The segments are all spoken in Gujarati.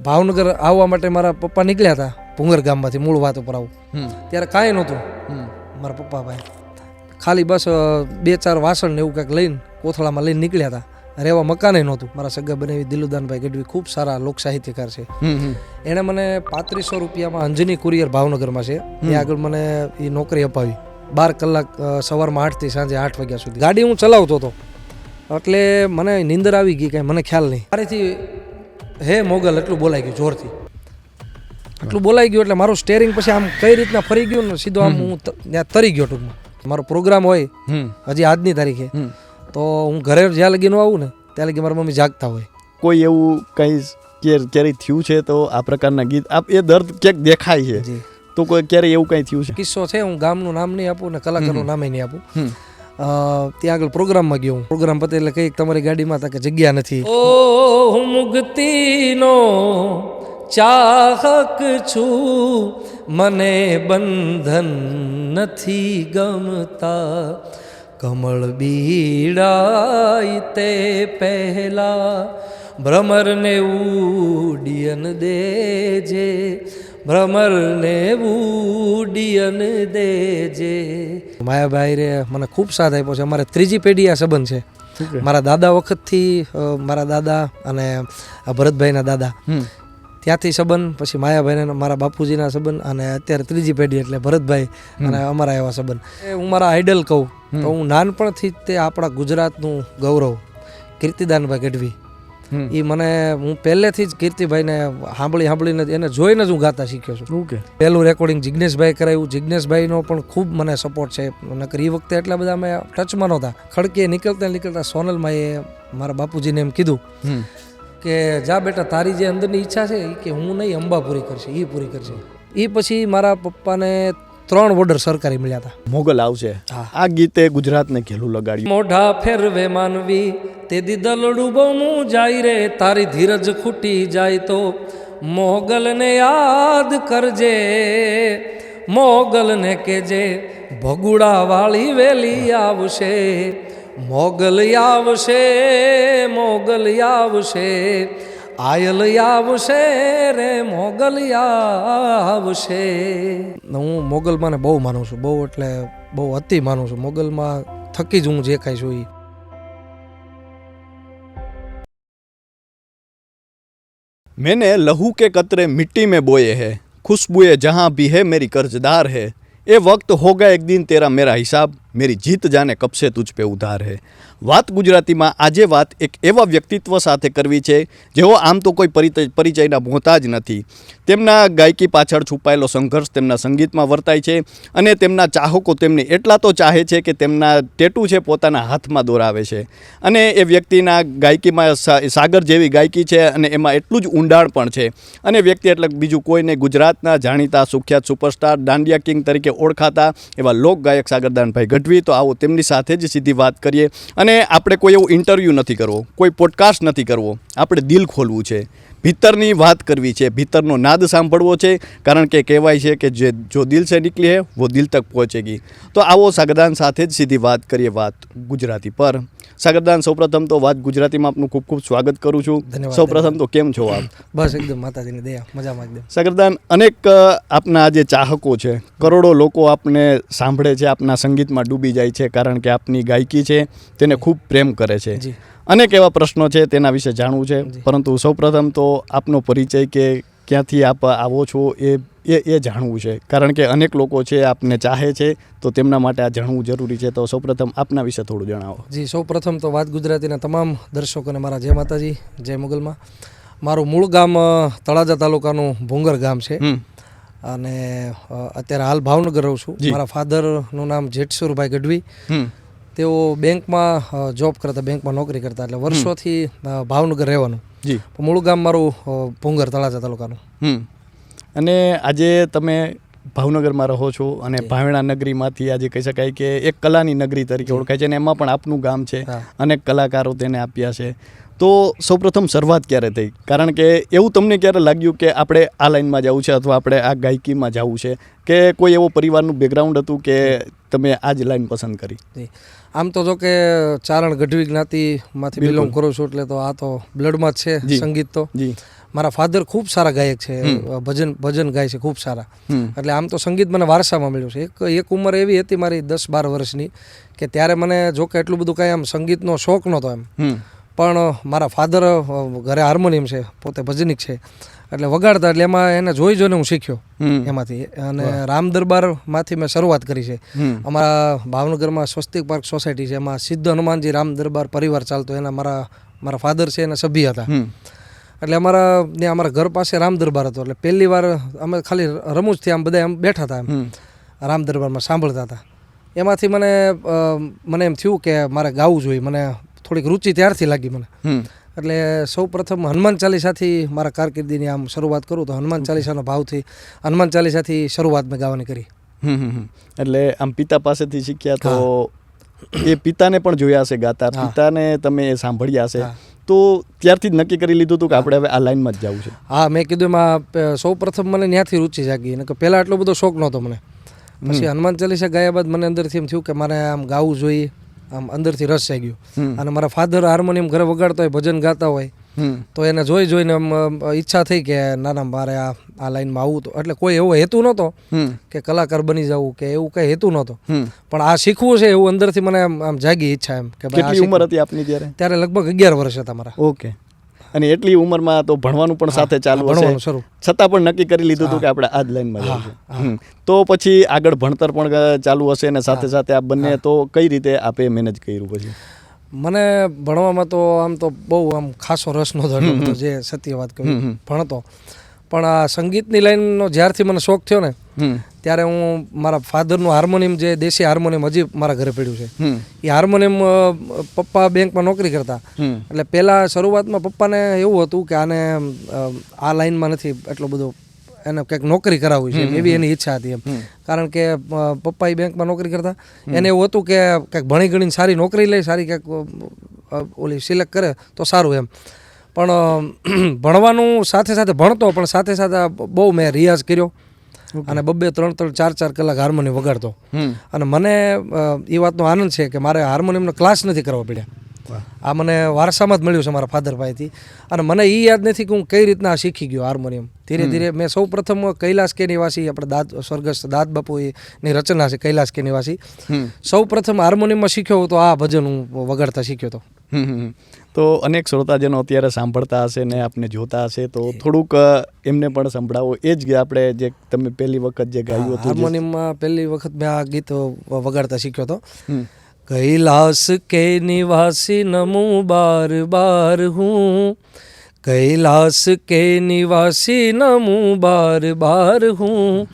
ભાવનગર આવવા માટે મારા પપ્પા નીકળ્યા હતા ભુંગર ગામમાંથી, મૂળ વાત ઉપર આવું ત્યારે કાંઈ નહોતું મારા પપ્પા ભાઈ, ખાલી બસ 2-4 વાસણ ને એવું કંઈક લઈને કોથળામાં લઈને નીકળ્યા હતા. રહેવા મકાને નહોતું. મારા સગા બનાવી દિલુદાનભાઈ ગઢવી ખૂબ સારા લોક સાહિત્યકાર છે, એણે મને 3500 રૂપિયામાં અંજની કુરિયર ભાવનગરમાં છે એ આગળ મને એ નોકરી અપાવી. 12 કલાક સવારમાં 8 થી સાંજે 8 વાગ્યા સુધી ગાડી હું ચલાવતો હતો. એટલે મને નીંદર આવી ગઈ, કાંઈ મને ખ્યાલ નહીં. મારેથી હે મોગલ એટલું બોલાઈ ગયું, જોરથી એટલું બોલાઈ ગયું. એટલે મારું સ્ટેરિંગ પછી આમ કઈ રીતના ફરી ગયું ને સીધો આમ હું ત્યાં તરી ગયો. ટૂંકમાં મારો પ્રોગ્રામ હોય હજી આજની તારીખે, તો હું ઘરે જ્યાં લગી ન આવું ને ત્યાં લગી મારા મમ્મી જાગતા હોય. કોઈ એવું કંઈ ક્યારે થયું છે તો આ પ્રકારના ગીત આપ એ દર્દ ક્યાંક દેખાય છે, તો કોઈ ક્યારે એવું કંઈ થયું છે? કિસ્સો છે, હું ગામનું નામ નહીં આપું ને કલાકારનું નામે નહીં આપું. ત્યાં આગળ પ્રોગ્રામમાં ગયો હું. પ્રોગ્રામ પતે એટલે કંઈક તમારી ગાડીમાં હતા કે જગ્યા નથી. ઓ મુક્તિનો ચાહક છું, મને બંધન નથી ગમતા, કમળ બીડાય તે પહેલા ભ્રમરને ઉડિયન દેજે, ભ્રમરને ઉડિયન દેજે. માયાભાઈ રે મને ખૂબ સાથ આપ્યો છે. અમારે 3જી પેઢી આ સંબંધ છે. મારા દાદા વખતથી, મારા દાદા અને ભરતભાઈના દાદા ત્યાંથી સંબંધ, પછી માયાભાઈને મારા બાપુજીના સંબંધ, અને અત્યારે 3જી પેઢી એટલે ભરતભાઈ અને અમારા એવા સંબંધ. હું મારા આઈડલ કહું તો હું નાનપણથી તે આપણા ગુજરાતનું ગૌરવ કીર્તિદાનભાઈ ગઢવી, એ મને હું પહેલેથી જ કીર્તિભાઈને સાંભળીને એને જોઈને જ હું ગાતા શીખ્યો છું. પહેલું રેકોર્ડિંગ જિજ્ઞેશભાઈ કરાવ્યું. જિજ્ઞેશભાઈનો પણ ખૂબ મને સપોર્ટ છે. નકર એ વખતે એટલા બધા અમે ટચમાં નહોતા. ખડકે નીકળતા સોનલમાં એ મારા બાપુજીને એમ કીધું કે જા બેટા, તારી જે અંદરની ઈચ્છા છે એ કે હું નહીં, અંબા પૂરી કરશે, એ પૂરી કરશે. એ પછી મારા પપ્પાને 3 ઓર્ડર સરકારી મળ્યા હતા. મોગલ આવશે આ ગીતે ગુજરાતને ઘેલું લગાડ્યું. મોઢા ફેરવે માનવી તે દી દલડું બમું જાય રે, તારી ધીરજ ખૂટી જાય તો મોગલને યાદ કરજે, મોગલને કેજે ભગુડા વાળી વેલી આવશે, મોગલ આવશે, મોગલ આવશે, આયલ આવશે રે, મોગલ આવશે. હું મોગલમાં ને બહુ માનું છું, બહુ એટલે બહુ અતિ માનું છું. મોગલમાં થકી જ હું જે કાંઈ છું. मैंने लहू के कतरे मिट्टी में बोए हैं, खुशबुए जहाँ भी है मेरी कर्जदार है, ये वक्त होगा एक दिन तेरा मेरा हिसाब, मेरी जीत जाने कब से तुझ पे उधार है. વાત ગુજરાતીમાં આજે વાત એક એવા વ્યક્તિત્વ સાથે કરવી છે જેઓ આમ તો કોઈ પરિચયના મોહતાજ નથી. તેમના ગાયકી પાછળ છુપાયેલો સંઘર્ષ તેમના સંગીતમાં વર્તાય છે, અને તેમના ચાહકો તેમને એટલા તો ચાહે છે કે તેમના ટેટુ છે પોતાના હાથમાં દોરાવે છે. અને એ વ્યક્તિના ગાયકીમાં સાગર જેવી ગાયકી છે, અને એમાં એટલું જ ઊંડાણ પણ છે. અને વ્યક્તિ એટલે બીજું કોઈને ગુજરાતના જાણીતા સુખ્યાત સુપરસ્ટાર, દાંડિયા કિંગ તરીકે ઓળખાતા એવા લોક ગાયક સાગરદાનભાઈ ગઢવી. તો આવો તેમની સાથે જ સીધી વાત કરીએ. અને આપણે કોઈ એવું ઇન્ટરવ્યૂ નથી કરવો, કોઈ પોડકાસ્ટ નથી કરવો, આપણે દિલ ખોલવું છે, ભીતરની વાત કરવી છે, ભીતરનો નાદ સાંભળવો છે. કારણ કે કહેવાય છે કે જો દિલ સે નીકળી હે વો દિલ તક પહોંચેગી. તો આવો સાગરદાન સાથે જ સીધી વાત કરીએ વાત ગુજરાતી પર. સાગરદાન, સૌપ્રથમ તો વાત ગુજરાતીમાં આપનું ખૂબ ખૂબ સ્વાગત કરું છું. સૌપ્રથમ તો કેમ છો આપ? બસ એકદમ માતાજીની દયા, મજામાં એકદમ. સાગરદાન, અનેક આપના જે ચાહકો છે, કરોડો લોકો આપને સાંભળે છે, આપના સંગીતમાં ડૂબી જાય છે, કારણ કે આપની ગાયકી છે તેને ખૂબ પ્રેમ કરે છે. અનેક એવા પ્રશ્નો છે તેના વિશે જાણવું છે, પરંતુ સૌપ્રથમ તો આપનો પરિચય કે ક્યાંથી આપ આવો છો એ જાણવું છે. કારણ કે અનેક લોકો છે આપને ચાહે છે, તો તેમના માટે આ જાણવું જરૂરી છે. તો સૌપ્રથમ આપના વિશે થોડું જણાવો. જી, સૌપ્રથમ તો વાત ગુજરાતીના તમામ દર્શકોને મારા જય માતાજી, જય મોગલમાં. મારું મૂળ ગામ તળાજા તાલુકાનું ભુંગર ગામ છે, અને અત્યારે હાલ ભાવનગર રહું છું. મારા ફાધરનું નામ જેઠસુરભાઈ ગઢવી, તેઓ બેંકમાં જોબ કરતા, બેંકમાં નોકરી કરતા, એટલે વર્ષોથી ભાવનગર રહેવાનું. મૂળ ગામ મારું ભુંગર તળાજા તાલુકાનું. અને આજે તમે ભાવનગરમાં રહો છો, અને ભાવેણા નગરીમાંથી આજે કહી શકાય કે એક કલાની નગરી તરીકે ઓળખાય છે, અને એમાં પણ આપનું ગામ છે, અનેક કલાકારો તેને આપ્યા છે. તો સૌપ્રથમ શરૂઆત ક્યારે થઈ? કારણ કે એવું તમને ક્યારે લાગ્યું કે આપણે આ લાઈનમાં જવું છે, અથવા આપણે આ ગાયકીમાં જવું છે, કે કોઈ એવો પરિવારનું બેકગ્રાઉન્ડ હતું કે તમે આ જ લાઈન પસંદ કરી? આમ તો જો કે ચારણ ગઢવી જ્ઞાતિમાંથી બિલોંગ કરું છું, એટલે તો આ તો બ્લડમાં જ છે સંગીત તો. મારા ફાધર ખૂબ સારા ગાયક છે, ભજન ગાય છે ખૂબ સારા. એટલે આમ તો સંગીત મને વારસામાં મળ્યું છે. એક ઉંમર એવી હતી મારી 10-12 વર્ષની કે ત્યારે મને જો કે એટલું બધું કાંઈ આમ સંગીતનો શોખ નહોતો એમ, પણ મારા ફાધર ઘરે હાર્મોનિયમ છે, પોતે ભજનિક છે, એટલે વગાડતા, એટલે એમાં એને જોઈને હું શીખ્યો એમાંથી. અને રામ દરબારમાંથી મેં શરૂઆત કરી છે. અમારા ભાવનગરમાં સ્વસ્તિક પાર્ક સોસાયટી છે, એમાં સિદ્ધ હનુમાનજી રામ દરબાર પરિવાર ચાલતો, એના મારા ફાધર છે એના સભ્ય હતા. એટલે અમારા ઘર પાસે રામ દરબાર હતો. એટલે પહેલી વાર અમે ખાલી રમૂજથી આમ બધા એમ બેઠા હતા એમ રામ દરબારમાં સાંભળતા હતા. એમાંથી મને એમ થયું કે મારે ગાવું જોઈએ. મને થોડીક રુચિ ત્યારથી લાગી મને. એટલે સૌ પ્રથમ હનુમાન ચાલીસાથી મારા કારકિર્દીની આમ શરૂઆત કરું તો હનુમાન ચાલીસાનો ભાવથી હનુમાન ચાલીસાથી શરૂઆત મેં ગાવાની કરી. એટલે આમ પિતા પાસેથી શીખ્યા તો એ પિતાને પણ જોયા હશે ગાતા, પિતાને તમે સાંભળ્યા હશે, તો ત્યારથી જ નક્કી કરી લીધું હતું કે આપણે હવે આ લાઈનમાં જ જવું છે? હા, મેં કીધું એમાં સૌ પ્રથમ મને ત્યાંથી રુચિ જાગી. કે પહેલાં એટલો બધો શોખ નહોતો મને. પછી હનુમાન ચાલીસા ગાયા બાદ મને અંદરથી એમ થયું કે મારે આમ ગાવું જોઈએ, આમ અંદરથી રસ જાગ્યો. અને મારા ફાધર હાર્મોનિયમ ઘરે વગાડતા હોય, ભજન ગાતા હોય, તો એને જોઈને આમ ઈચ્છા થઈ કે ના મારે આ લાઈનમાં આવવું. તો એટલે કોઈ એવો હેતુ નહોતો કે કલાકાર બની જવું કે એવું કંઈ હેતુ નહોતો, પણ આ શીખવું છે એવું અંદરથી મને આમ જાગી ઈચ્છા એમ. કે કેટલી ઉંમર હતી આપની ત્યારે? ત્યારે લગભગ 11 વર્ષ હતા મારા. ઓકે. અને એટલી ઉંમરમાં તો ભણવાનું પણ સાથે ચાલુ હશે, છતાં પણ નક્કી કરી લીધું હતું કે આપણે આ જ લાઈનમાં જવું છે. તો પછી આગળ ભણતર પણ ચાલુ હશે અને સાથે સાથે આ બંને, તો કઈ રીતે આપે મેનેજ કર્યું પછી? મને ભણવામાં તો આમ તો બહુ આમ ખાસો રસ નહોતો, જે સત્ય વાત કહું, ભણતો. પણ આ સંગીતની લાઈનનો જ્યારથી મને શોખ થયો ને ત્યારે હું મારા ફાધરનું હાર્મોનિયમ, જે દેશી હાર્મોનિયમ હજી મારા ઘરે પડ્યું છે, એ હાર્મોનિયમ પપ્પા બેંકમાં નોકરી કરતા. એટલે પહેલાં શરૂઆતમાં પપ્પાને એવું હતું કે આને આ લાઈનમાં નથી એટલો બધો, એને કંઈક નોકરી કરાવવી છે એવી એની ઈચ્છા હતી એમ. કારણ કે પપ્પા એ બેંકમાં નોકરી કરતા, એને એવું હતું કે કંઈક ભણી ગણીને સારી નોકરી લે, સારી કંઈક ઓલી સિલેક્ટ કરે તો સારું એમ. પણ ભણવાનું સાથે સાથે ભણતો, પણ સાથે સાથે બહુ મેં રિયાઝ કર્યો અને 2-3 4 કલાક હાર્મોનિયમ વગાડતો. અને મને એ વાતનો આનંદ છે કે મારે હાર્મોનિયમનો ક્લાસ નથી કરવા પડ્યા. આ મને વારસામાં જ મળ્યું છે મારા ફાધર પાસેથી. અને મને એ યાદ નથી કે હું કઈ રીતના શીખી ગયો હાર્મોનિયમ. ધીરે ધીરે મેં સૌ પ્રથમ કૈલાસ કે નિવાસી, આપણે સ્વર્ગસ્થ દાદ બાપુની રચના છે કૈલાસ કે નિવાસી, સૌ પ્રથમ હાર્મોનિયમમાં શીખ્યો તો આ ભજન હું વગાડતા શીખ્યો હતો. તો અનેક શ્રોતાજનો અત્યારે સાંભળતા હશે ને આપને જોતા હશે, તો થોડુંક એમને પણ સંભળાવો. એ જ આપણે જે તમે પહેલી વખત જે ગાયું હતું હાર્મોનિયમમાં, પહેલી વખત મેં આ ગીત વગાડતા શીખ્યો હતો. कैलाश के निवासी नमूं बार बार हूँ, कैलाश के निवासी नमूं बार बार हूँ,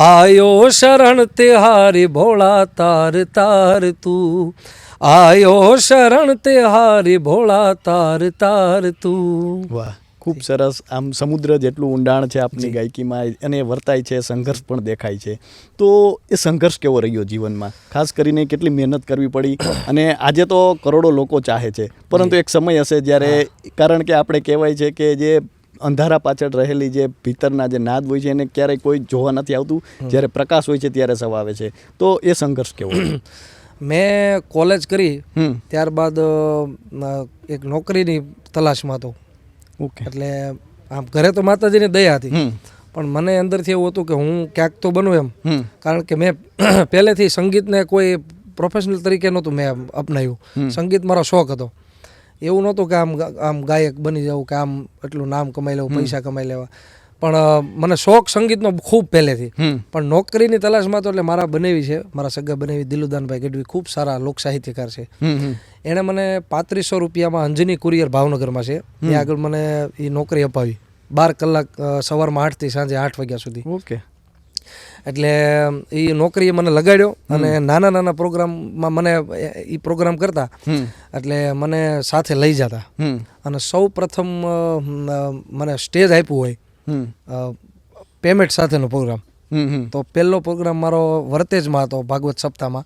आयो शरण तिहारी भोला तार तार तू, आयो शरण तिहारी भोला तार तार તું. વાહ, ખૂબ સરસ. આમ સમુદ્ર જેટલું ઊંડાણ છે આપની ગાયકીમાં, અને વર્તાય છે, સંઘર્ષ પણ દેખાય છે. તો એ સંઘર્ષ કેવો રહ્યો જીવનમાં? ખાસ કરીને કેટલી મહેનત કરવી પડી? અને આજે તો કરોડો લોકો ચાહે છે, પરંતુ એક સમય હશે જ્યારે, કારણ કે આપણે કહેવાય છે કે જે અંધારા પાછળ રહેલી જે ભીતરના જે નાદ હોય છે એને ક્યારેય કોઈ જોવા નથી આવતું, જ્યારે પ્રકાશ હોય છે ત્યારે સૌ આવે છે. તો એ સંઘર્ષ કેવો? મેં કોલેજ કરી ત્યારબાદ એક નોકરીની તલાશમાં હતો. એટલે આમ ઘરે તો માતાજીની દયા હતી, પણ મને અંદરથી એવું હતું કે હું ક્યાંક તો બનું એમ. કારણ કે મેં પહેલેથી સંગીતને કોઈ પ્રોફેશનલ તરીકે નહોતું મેં અપનાવ્યું. સંગીત મારો શોખ હતો. એવું નહોતું કે આમ ગાયક બની જવું, કે આમ એટલું નામ કમાઈ લેવું, પૈસા કમાઈ લેવા. પણ મને શોખ સંગીતનો ખૂબ પહેલેથી. પણ નોકરીની તલાશમાં તો, એટલે મારા બનેવી છે, મારા સગા બનેવી દિલુદાનભાઈ ગઢવી, ખૂબ સારા લોક સાહિત્યકાર છે. એણે મને 3500 રૂપિયામાં અંજની કુરિયર ભાવનગરમાં છે, ત્યાં આગળ મને એ નોકરી અપાવી. 12 કલાક સવારમાં 8 થી સાંજે 8 વાગ્યા સુધી. ઓકે. એટલે એ નોકરીએ મને લગાડ્યો અને નાના પ્રોગ્રામમાં મને એ પ્રોગ્રામ કરતા, એટલે મને સાથે લઈ જતા. અને સૌ પ્રથમ મને સ્ટેજ આપ્યું હોય પેમેન્ટ સાથેનો પ્રોગ્રામ, તો પહેલો પ્રોગ્રામ મારો વર્તેજમાં હતો, ભાગવત સપ્તાહમાં.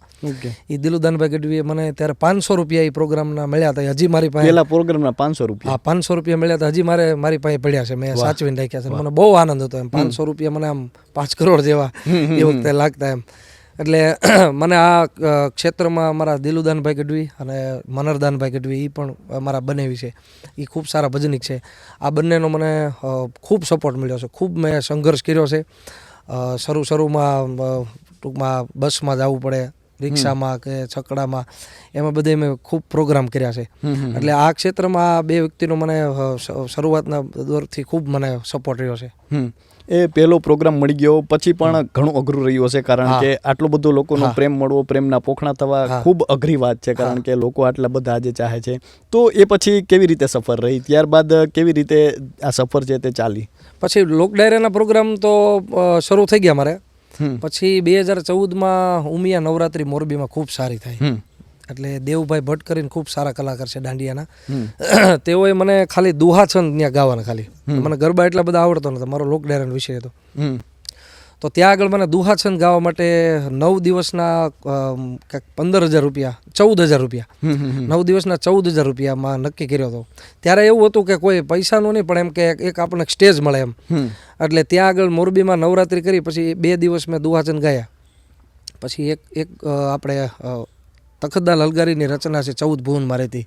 એ દિલુદાનભાઈ ગઢવીએ મને ત્યારે 500 રૂપિયા એ પ્રોગ્રામના મળ્યા હતા. હજી મારી પાસે પહેલા પ્રોગ્રામના 500 રૂપિયા? હા, 500 રૂપિયા મળ્યા હતા. હજી મારી પાસે પડ્યા છે, મેં સાચવીને રાખ્યા છે. મને બહુ આનંદ હતો એમ. 500 રૂપિયા મને આમ 5 કરોડ જેવા એ વખતે લાગતા એમ. એટલે મને આ ક્ષેત્રમાં મારા દિલુદાનભાઈ ગઢવી અને મનરદાનભાઈ ગઢવી એ પણ મારા બનેવી છે, એ ખૂબ સારા ભજનિક છે. આ બંનેનો મને ખૂબ સપોર્ટ મળ્યો છે. ખૂબ મેં સંઘર્ષ કર્યો છે. શરૂમાં ટૂંકમાં બસમાં જવું પડે, રિક્ષામાં કે છકડામાં, એમાં બધે મેં ખૂબ પ્રોગ્રામ કર્યા છે. એટલે આ ક્ષેત્રમાં આ બે વ્યક્તિનો મને શરૂઆતના દોરથી ખૂબ મને સપોર્ટ રહ્યો છે. એ પહેલો પ્રોગ્રામ મળી ગયો પછી પણ ઘણું અઘરું રહ્યું હશે, કારણ કે આટલો બધો લોકોનો પ્રેમ મળવો, પ્રેમના પોખણા થવા ખૂબ અઘરી વાત છે, કારણ કે લોકો આટલા બધા આજે ચાહે છે. તો એ પછી કેવી રીતે સફર રહી, ત્યારબાદ કેવી રીતે આ સફર છે તે ચાલી? પછી લોક ડાયરાના પ્રોગ્રામ તો શરૂ થઈ ગયા મારે. પછી 2014માં ઉમિયા નવરાત્રિ મોરબીમાં ખૂબ સારી થઈ. એટલે દેવભાઈ ભટ્ટ કરીને ખૂબ સારા કલાકાર છે દાંડિયાના. તેઓએ મને ખાલી દુહા છંદ ત્યાં ગાવાના, ખાલી મને ગરબા એટલા બધા આવડતો નહોતા, મારો લોક ડાયરાનો વિષય હતો. તો ત્યાં આગળ મને દુહા છંદ ગાવા માટે 9 દિવસના 15,000 રૂપિયા, 14,000 રૂપિયા, 9 દિવસના 14,000 રૂપિયામાં નક્કી કર્યો હતો. ત્યારે એવું હતું કે કોઈ પૈસાનું નહીં, પણ એમ કે એક આપણને સ્ટેજ મળે એમ. એટલે ત્યાં આગળ મોરબીમાં નવરાત્રિ કરી, પછી 2 દિવસ મેં દુહા છંદ ગાયા. પછી એક આપણે તખતદાર લલગારીની રચના છે 14 ભુવનમાં રહેતી,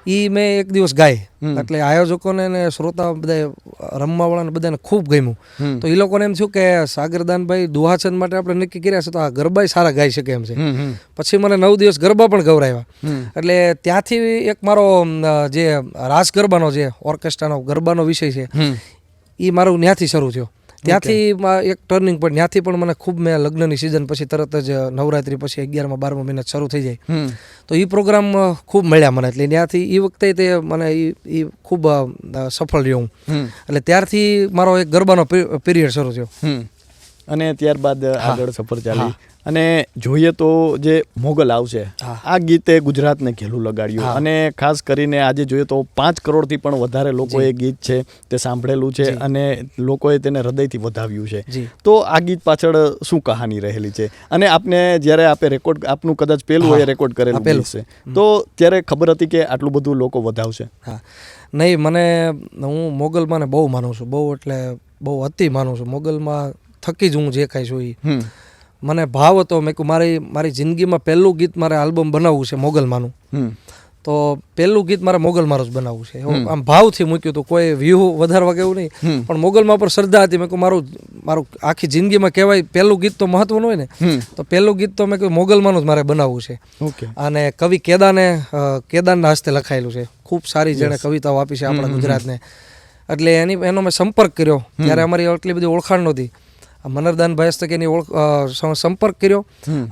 એ મેં એક દિવસ ગાય. એટલે આયોજકોને ને શ્રોતા બધા રમવાવાળાને બધાને ખૂબ ગમ્યું. તો એ લોકોને એમ થયું કે સાગરદાનભાઈ દુહાછંદ માટે આપણે નક્કી કર્યા છે તો આ ગરબાય સારા ગાઈ શકે એમ છે. પછી મને 9 દિવસ ગરબા પણ ગવરાવ્યા. એટલે ત્યાંથી એક મારો જે રાસ ગરબાનો જે ઓર્કેસ્ટ્રાનો ગરબાનો વિષય છે એ મારું ત્યાંથી શરૂ થયો. ત્યાંથી એક ટર્નિંગ પોઈન્ટ, ત્યાંથી પણ મને ખૂબ, મેં લગ્નની સિઝન પછી તરત જ નવરાત્રી પછી 11મા 12મા મહિના શરૂ થઈ જાય તો એ પ્રોગ્રામ ખૂબ મળ્યા મને. એટલે ત્યાંથી એ વખતે તે મને એ ખૂબ સફળ રહ્યો હું. એટલે ત્યારથી મારો એક ગરબાનો પીરિયડ શરૂ થયો. અને ત્યારબાદ આગળ સફર ચાલી. અને જોઈએ તો જે મોગલ આવશે, આ ગીતે ગુજરાતને ઘેલું લગાડ્યું, અને ખાસ કરીને આજે જોઈએ તો 5 કરોડથી પણ વધારે લોકોએ ગીત છે તે સાંભળેલું છે, અને લોકોએ તેને હૃદયથી વધાવ્યું છે. તો આ ગીત પાછળ શું કહાની રહેલી છે? અને આપને જ્યારે આપે રેકોર્ડ, આપનું કદાચ પહેલું હોય રેકોર્ડ કરેલું છે, તો ત્યારે ખબર હતી કે આટલું બધું લોકો વધાવશે? નહીં, હું મોગલમાંને બહુ માનું છું, બહુ એટલે બહુ અતિ માનું છું. મોગલમાં થકી જ હું જે કાંઈ છું એ મને ભાવ હતો. મેં કહું મારી જિંદગીમાં પહેલું ગીત મારે આલ્બમ બનાવવું છે મોગલમાંનું, તો પહેલું ગીત મારે મોગલમારું જ બનાવવું છે. આમ ભાવથી મૂક્યું હતું, કોઈ વ્યૂ વધારવા કેવું નહીં, પણ મોગલમાં પર શ્રદ્ધા હતી. મેં કહું મારું આખી જિંદગીમાં કહેવાય પહેલું ગીત તો મહત્વનું હોય ને, તો પહેલું ગીત તો મેં કહ્યું મોગલમાંનું જ મારે બનાવવું છે. અને કવિ કેદારના હસ્તે લખાયેલું છે. ખૂબ સારી જેણે કવિતાઓ આપી છે આપણા ગુજરાતને. એટલે એનો મેં સંપર્ક કર્યો. ત્યારે અમારી એટલી બધી ઓળખાણ નહોતી. મનરદાનભાઈ હસ્તક એની સંપર્ક કર્યો,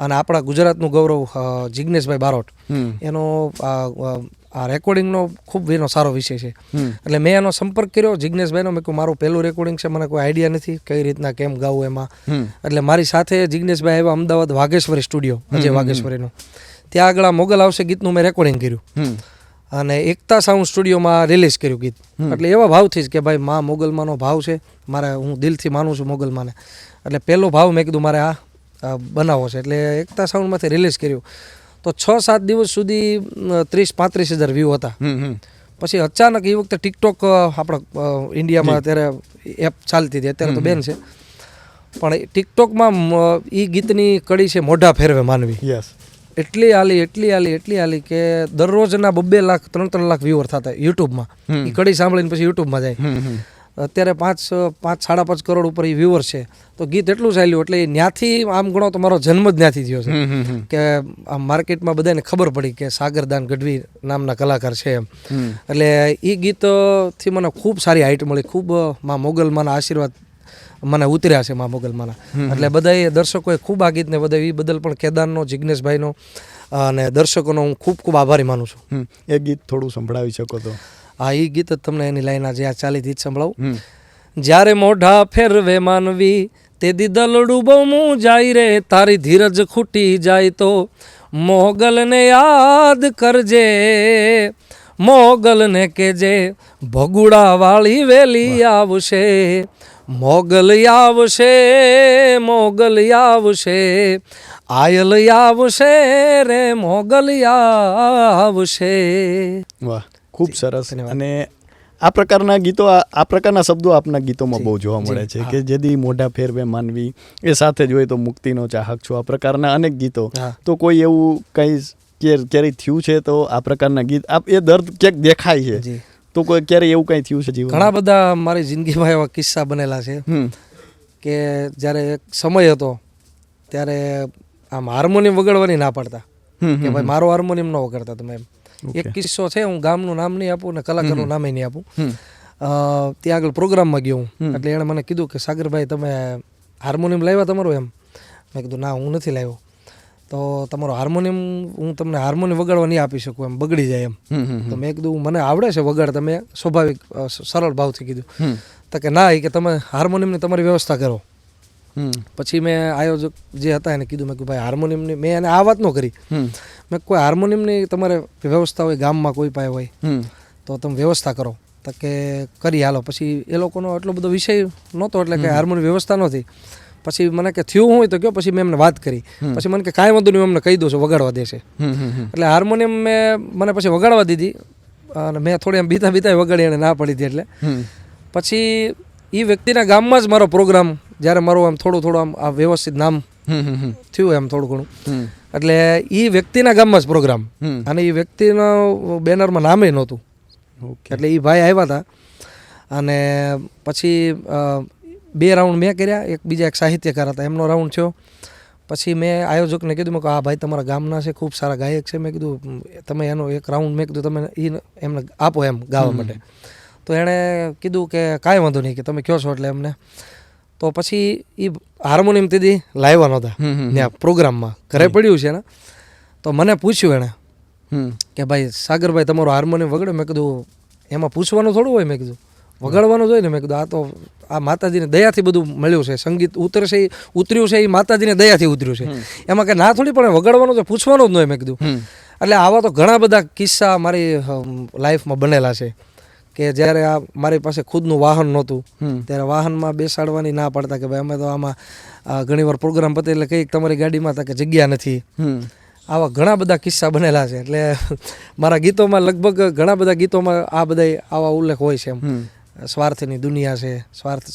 અને આપણા ગુજરાતનું ગૌરવ જિગ્નેશભાઈ બારોટ, એનો આ રેકોર્ડિંગનો ખૂબ એનો સારો વિષય છે. એટલે મેં એનો સંપર્ક કર્યો જિગ્નેશભાઈનો. મેં કહ્યું મારું પહેલું રેકોર્ડિંગ છે, મને કોઈ આઈડિયા નથી કઈ રીતના કેમ ગાવું એમાં. એટલે મારી સાથે જિગ્નેશભાઈ આવ્યા અમદાવાદ વાઘેશ્વરી સ્ટુડિયો, અજય વાઘેશ્વરીનું. ત્યાં આગળ આ મોગલ આવશે ગીતનું મેં રેકોર્ડિંગ કર્યું અને એકતા સાઉન્ડ સ્ટુડિયોમાં રિલીઝ કર્યું ગીત. એટલે એવા ભાવથી જ કે ભાઈ માં મોગલમાંનો ભાવ છે મારે, હું દિલથી માનું છું મોગલમાંને. એટલે પહેલો ભાવ મેં કીધું મારે આ બનાવવો છે. એટલે એકતા સાઉન્ડમાંથી રિલીઝ કર્યું તો 6-7 દિવસ સુધી 30-35 હજાર વ્યૂ હતા. પછી અચાનક એ વખતે ટિકટોક આપણા ઇન્ડિયામાં અત્યારે એપ ચાલતી હતી, અત્યારે તો બેન છે, પણ ટિકટોકમાં એ ગીતની કડી છે મોઢા ફેરવે માનવી. એટલી આલી કે દરરોજના 2 લાખ 3 લાખ વ્યુઅર થતા યુટ્યુબમાં. એ કડી સાંભળીને પછી યુટ્યુબમાં જાય. અત્યારે 5-5.5 કરોડ ઉપર એ વ્યુઅર છે. તો ગીત એટલું ચાલ્યું. એટલે ત્યાંથી આમ ગણો તો મારો જન્મ જ ત્યાંથી થયો છે કે આમ માર્કેટમાં બધાને ખબર પડી કે સાગરદાન ગઢવી નામના કલાકાર છે એમ. એટલે એ ગીતથી મને ખૂબ સારી હાઇટ મળી, ખૂબ માં મોગલમાંના આશીર્વાદ મને ઉતર્યા છે માં મોગલમાંના. એટલે બધાએ દર્શકોએ ખૂબ આ ગીતને બધા એ બદલ પણ કેદારનો, જિગ્નેશભાઈનો અને દર્શકોનો હું ખૂબ ખૂબ આભારી માનું છું. એ ગીત થોડું સંભળાવી શકો તો? હા, એ ગીત જ તમને એની લાઈન આજે આ ચાલી ગીત સંભળાવું. જ્યારે મોઢા ફેરવે માનવી તે દી દલડું બહુ જાય રે, તારી ધીરજ ખૂટી જાય તો મોગલને યાદ કરજે, મોગલને કેજે ભગુડા વાળી વેલી આવશે, મોગલ આવશે, મોગલ આવશે, આયલ આવશે રે, મોગલ આવશે. વાહ, ખૂબ સરસ. અને આ પ્રકારના ગીતો આ પ્રકારના શબ્દો આપના ગીતોમાં બહુ જોવા મળે છે કે જેદી મોઢા ફેરવે માનવી એ સાથે જોઈએ તો મુક્તિનો ચાહક છું, આ પ્રકારના અનેક ગીતો. તો કોઈ એવું કંઈ ક્યારેય થયું છે તો આ પ્રકારના ગીત એ દર્દ ક્યાંક દેખાય છે તો કોઈ ક્યારેય એવું કંઈ થયું છે જીવન? ઘણા બધા મારી જિંદગીમાં એવા કિસ્સા બનેલા છે કે જ્યારે એક સમય હતો ત્યારે આમ હાર્મોનિયમ વગાડવાની ના પાડતા કે ભાઈ મારો હાર્મોનિયમ ન વગાડતા તમે એમ. એક કિસ્સો છે, હું ગામનું નામ નહીં આપું ને કલાકારનું નામે નહીં આપું. ત્યાં આગળ પ્રોગ્રામમાં ગયો હું, એટલે એણે મને કીધું કે સાગરભાઈ તમે હાર્મોનિયમ લાવ્યા તમારું એમ? મેં કીધું ના હું નથી લાવ્યો. તો તમારો હાર્મોનિયમ હું તમને હાર્મોનિયમ વગાડવા નહીં આપી શકું, એમ બગડી જાય એમ. તો મેં કીધું મને આવડે છે વગાડ, તમે સ્વાભાવિક સરળ ભાવથી કીધું. તો કે ના, કે તમે હાર્મોનિયમની તમારી વ્યવસ્થા કરો. પછી મેં આયોજક જે હતા એને કીધું, મેં કીધું ભાઈ હાર્મોનિયમની, મેં એને આ વાત ન કરી, મેં કોઈ હાર્મોનિયમની તમારે વ્યવસ્થા હોય ગામમાં કોઈ પાસે હોય તો તમે વ્યવસ્થા કરો. તો કે કરી હાલો. પછી એ લોકોનો એટલો બધો વિષય નહોતો એટલે કે હાર્મોનિયમ વ્યવસ્થા નહોતી. પછી મને કે થયું હોય તો કયો. પછી મેં એમને વાત કરી. પછી મને કે કાંઈ વાંધો નહીં, અમને કહી દઉં છું વગાડવા દેશે. એટલે હાર્મોનિયમ મને પછી વગાડવા દીધી અને મેં થોડી આમ બીતા વગાડી, એને ના પડી હતી. એટલે પછી એ વ્યક્તિના ગામમાં જ મારો પ્રોગ્રામ, જ્યારે મારું આમ થોડું આમ આ વ્યવસ્થિત નામ થયું એમ થોડું ઘણું, એટલે એ વ્યક્તિના ગામમાં જ પ્રોગ્રામ, અને એ વ્યક્તિનો બેનરમાં નામે નહોતું. એટલે એ ભાઈ આવ્યા હતા અને પછી 2 રાઉન્ડ મેં કર્યા, બીજા એક સાહિત્યકાર હતા એમનો રાઉન્ડ થયો. પછી મેં આયોજકને કીધું, મેં કહું આ ભાઈ તમારા ગામના છે, ખૂબ સારા ગાયક છે, મેં કીધું તમે એનો એક રાઉન્ડ મેં કીધું તમે એમને આપો એમ ગાવા માટે. તો એણે કીધું કે કાંઈ વાંધો નહીં, કે તમે કહો છો એટલે એમને. તો પછી એ હાર્મોનિયમ તેથી લાવ્યા નહોતા ત્યાં પ્રોગ્રામમાં, ઘરે પડ્યું છે ને. તો મને પૂછ્યું એણે કે ભાઈ સાગરભાઈ તમારું હાર્મોનિયમ વગાડો. મેં કીધું એમાં પૂછવાનું થોડું હોય, મેં કીધું વગાડવાનું જ હોય ને. મેં કીધું આ તો આ માતાજીને દયાથી બધું મળ્યું છે, સંગીત ઉતર્યું છે એ માતાજીને દયાથી ઉતર્યું છે, એમાં કે ના થોડી પણ વગાડવાનું તો પૂછવાનું જ ન હોય. મેં કીધું એટલે આવા તો ઘણા બધા કિસ્સા મારી લાઈફમાં બનેલા છે કે જ્યારે આ મારી પાસે ખુદનું વાહન નહોતું ત્યારે વાહનમાં બેસાડવાની ના પાડતા કે ભાઈ અમે તો આમાં ઘણીવાર પ્રોગ્રામ પતે એટલે કંઈક તમારી ગાડીમાં હતા કે જગ્યા નથી. આવા ઘણા બધા કિસ્સા બનેલા છે. એટલે મારા ગીતોમાં લગભગ ઘણા બધા ગીતોમાં આ બધા આવા ઉલ્લેખ હોય છે. એમ સ્વાર્થની દુનિયા છે,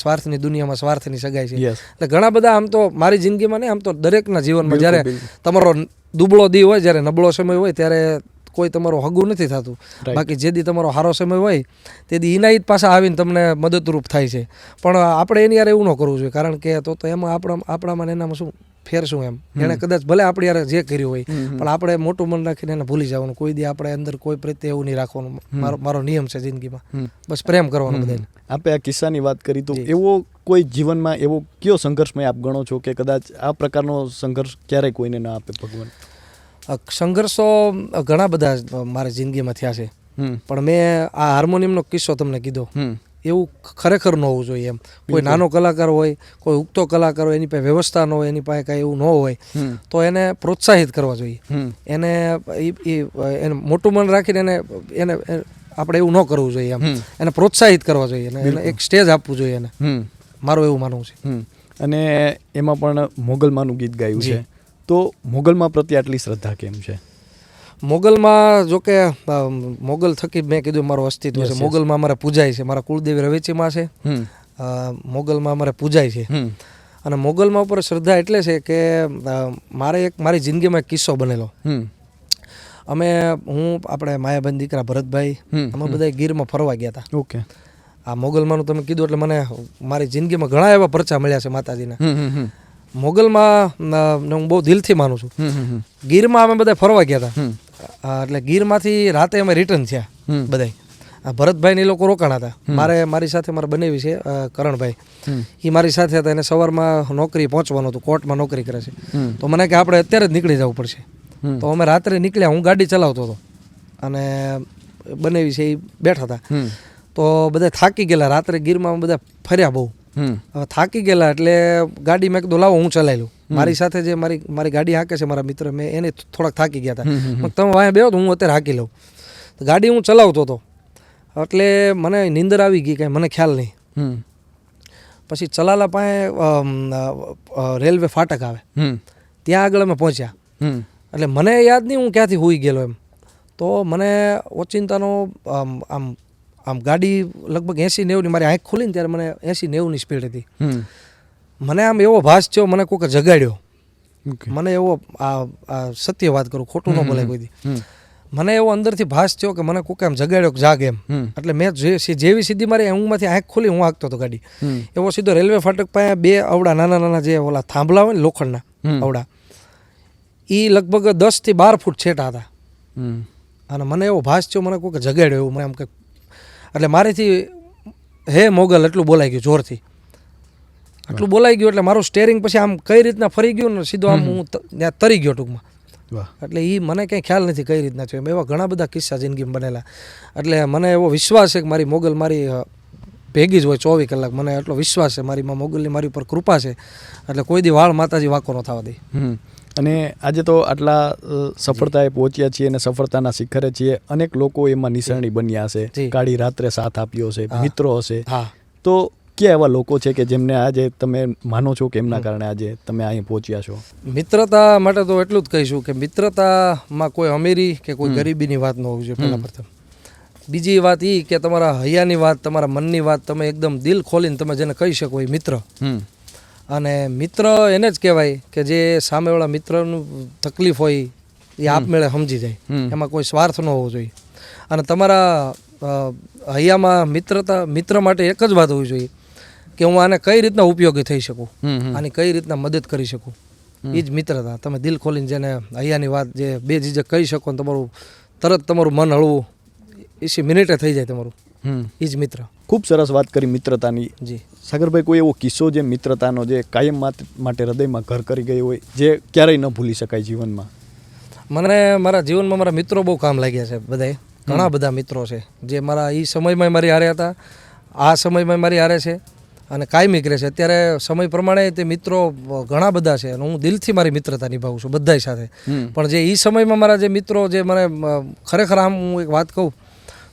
સ્વાર્થની દુનિયામાં સ્વાર્થની સગાઈ છે. એટલે ઘણા બધા આમ તો મારી જિંદગીમાં નહીં, આમ તો દરેકના જીવનમાં જ્યારે તમારો દુબળો દી હોય, જ્યારે નબળો સમય હોય ત્યારે કોઈ તમારું હગું નથી થતું. બાકી જે દી તમારો સારો સમય હોય તે દી ઇનાયત પાછા આવીને તમને મદદરૂપ થાય છે. પણ આપણે એની યાર એવું ન કરવું જોઈએ, કારણ કે તો એમાં આપણામાં એનામાં શું ફેર શું એમ. એને કદાચ ભલે આપણે યાર જે કર્યું હોય પણ આપણે મોટું મન રાખીને એને ભૂલી જવાનું. કોઈ દી આપણે અંદર કોઈ પ્રત્યે એવું નહીં રાખવાનું. મારો નિયમ છે જિંદગીમાં, બસ પ્રેમ કરવાનો બધાને. આપણે આ કિસ્સાની વાત કરી તો એવો કોઈ જીવનમાં એવો કયો સંઘર્ષમય આપ ગણો છો કે કદાચ આ પ્રકારનો સંઘર્ષ ક્યારેય કોઈને ના આપે ભગવાન? સંઘર્ષો ઘણા બધા મારી જિંદગીમાં થયા છે, પણ મેં આ હાર્મોનિયમનો કિસ્સો તમને કીધો એવું ખરેખર ન હોવું જોઈએ. એમ કોઈ નાનો કલાકાર હોય, કોઈ ઉગતો કલાકાર હોય, એની પાસે વ્યવસ્થા ન હોય, એની પાસે કાંઈ એવું ન હોય તો એને પ્રોત્સાહિત કરવા જોઈએ. એને મોટું મન રાખીને એને આપણે એવું ન કરવું જોઈએ. એમ એને પ્રોત્સાહિત કરવા જોઈએ, એને એક સ્ટેજ આપવું જોઈએ એને, મારું એવું માનવું છે. અને એમાં પણ મોગલમાનું ગીત ગાયું છે, તો મોગલમાં પ્રત્યે આટલી શ્રદ્ધા કેમ છે? મોગલમાં જોકે મોગલ થકી મેં કીધું મારું અસ્તિત્વ છે. મોગલમાં અમારે પૂજાય છે, મારા કુળદેવી રવેચીમાં છે, મોગલમાં અમારે પૂજાય છે. અને મોગલમાં ઉપર શ્રદ્ધા એટલે છે કે મારી જિંદગીમાં એક કિસ્સો બનેલો. આપણે માયાબેન દીકરા ભરતભાઈ અમે બધા ગીરમાં ફરવા ગયા હતા. ઓકે. આ મોગલમાંનું તમે કીધું એટલે મને મારી જિંદગીમાં ઘણા એવા પરચા મળ્યા છે માતાજીના. મોગલમાં હું બહુ દિલથી માનું છું. ગીરમાં અમે બધા ફરવા ગયા હતા, એટલે ગીરમાંથી રાતે અમે રિટર્ન થયા બધા. ભરતભાઈ ને એ લોકો રોકાણા હતા. મારી સાથે મારા બનેવી છે કરણભાઈ, એ મારી સાથે હતા. એને સવારમાં નોકરી પહોંચવાનું હતું, કોર્ટમાં નોકરી કરે છે. તો મને કે આપણે અત્યારે જ નીકળી જવું પડશે. તો અમે રાત્રે નીકળ્યા, હું ગાડી ચલાવતો હતો અને બનેવી છે એ બેઠા હતા. તો બધા થાકી ગયેલા, રાત્રે ગીરમાં બધા ફર્યા બહુ. હવે થાકી ગયેલા એટલે ગાડી મેં કીધું લાવો હું ચલાવી લઉં. મારી સાથે જે મારી ગાડી હાકે છે મારા મિત્ર, મેં એને થોડાક થાકી ગયા હતા. તમે વાંહે બેહો તો હું અત્યારે હાકી લઉં. તો ગાડી હું ચલાવતો હતો એટલે મને નીંદર આવી ગઈ, કાંઈ મને ખ્યાલ નહીં. પછી ચલાલા પાસે રેલવે ફાટક આવે, ત્યાં આગળ અમે પહોંચ્યા. એટલે મને યાદ નહીં હું ક્યાંથી સૂઈ ગયેલો એમ. તો મને ઓચિંતાનો આમ આમ ગાડી લગભગ 80-90ની મારી આંખ ખોલીને ત્યારે મને 80-90ની સ્પીડ હતી. મને આમ એવો ભાસ થયો, મને કોઈક જગાડ્યો. મને એવો આ સત્ય વાત કરું, ખોટું ન બોલાય કોઈ દી. મને એવો અંદરથી ભાસ થયો કે મને કોઈક આમ જગાડ્યો કે જાગ એમ. એટલે મેં જેવી સીધી મારી ઊંઘમાંથી આંખ ખોલી હું હાંકતો હતો ગાડી, એવો સીધો રેલવે ફાટક પાસે 2 અવડા નાના જે ઓલા થાંભલા હોય ને લોખંડના અવડા, એ લગભગ 10 થી 12 ફૂટ છેટા હતા. અને મને એવો ભાસ થયો મને કોઈક જગાડ્યો એવું. મને આમ કે એટલે મારેથી હે મોગલ એટલું બોલાઈ ગયું જોરથી. આટલું બોલાઈ ગયું એટલે મારું સ્ટેરિંગ પછી આમ કઈ રીતના ફરી ગયું ને સીધો આમ હું ત્યાં તરી ગયો ટૂંકમાં. એટલે એ મને કંઈ ખ્યાલ નથી કઈ રીતના છે. એવા ઘણા બધા કિસ્સા જિંદગીમાં બનેલા. એટલે મને એવો વિશ્વાસ છે કે મારી મોગલ મારી ભેગી જ હોય 24 કલાક. મને એટલો વિશ્વાસ છે મારી માં મોગલની મારી ઉપર કૃપા છે. એટલે કોઈ દી વાળ માતાજી વાંકો ન થવા દે. અને આજે તો આટલા સફળતાએ પહોંચ્યા છીએ અને સફળતાના શિખરે છીએ. અનેક લોકો એમાં નિશાની બન્યા છે, કાળી રાત્રે સાથ આપ્યો છે, મિત્રો હશે. તો ક્યાં એવા લોકો છે કે જેમને આજે તમે માનો છો કે એમના કારણે આજે તમે અહીં પહોંચ્યા છો? મિત્રતા માટે તો એટલું જ કહીશું કે મિત્રતામાં કોઈ અમીરી કે કોઈ ગરીબીની વાત ન હોવી જોઈએ પહેલાં પ્રથમ. બીજી વાત એ કે તમારા હૈયાની વાત, તમારા મનની વાત તમે એકદમ દિલ ખોલીને તમે જેને કહી શકો એ મિત્ર. અને મિત્ર એને જ કહેવાય કે જે સામેવાળા મિત્રનું તકલીફ હોય એ આપમેળે સમજી જાય. એમાં કોઈ સ્વાર્થ ન હોવો જોઈએ. અને તમારા હૈયામાં મિત્ર માટે એક જ વાત હોવી જોઈએ કે હું આને કઈ રીતના ઉપયોગી થઈ શકું, આની કઈ રીતના મદદ કરી શકું. એ જ મિત્રતા. તમે દિલ ખોલીને જેને હૈયાની વાત જે બે ઝીઝક કહી શકો ને તમારું તરત તમારું મન હળવું 20 મિનિટે થઈ જાય તમારું, એ જ મિત્ર. ખૂબ સરસ વાત કરી મિત્રતાની. જી સાગરભાઈ, કોઈ એવો કિસ્સો જે મિત્રતાનો જે કાયમ માટે હૃદયમાં ઘર કરી ગયો હોય, જે ક્યારેય ન ભૂલી શકાય જીવનમાં? મને મારા જીવનમાં મારા મિત્રો બહુ કામ લાગ્યા છે. બધાએ ઘણા બધા મિત્રો છે જે મારા એ સમયમાં મારી હારે હતા, આ સમયમાં મારી હારે છે અને કાયમી કરે છે. અત્યારે સમય પ્રમાણે તે મિત્રો ઘણા બધા છે અને હું દિલથી મારી મિત્રતા નિભાવું છું બધાય સાથે. પણ જે એ સમયમાં મારા જે મિત્રો જે મને ખરેખર આમ હું એક વાત કહું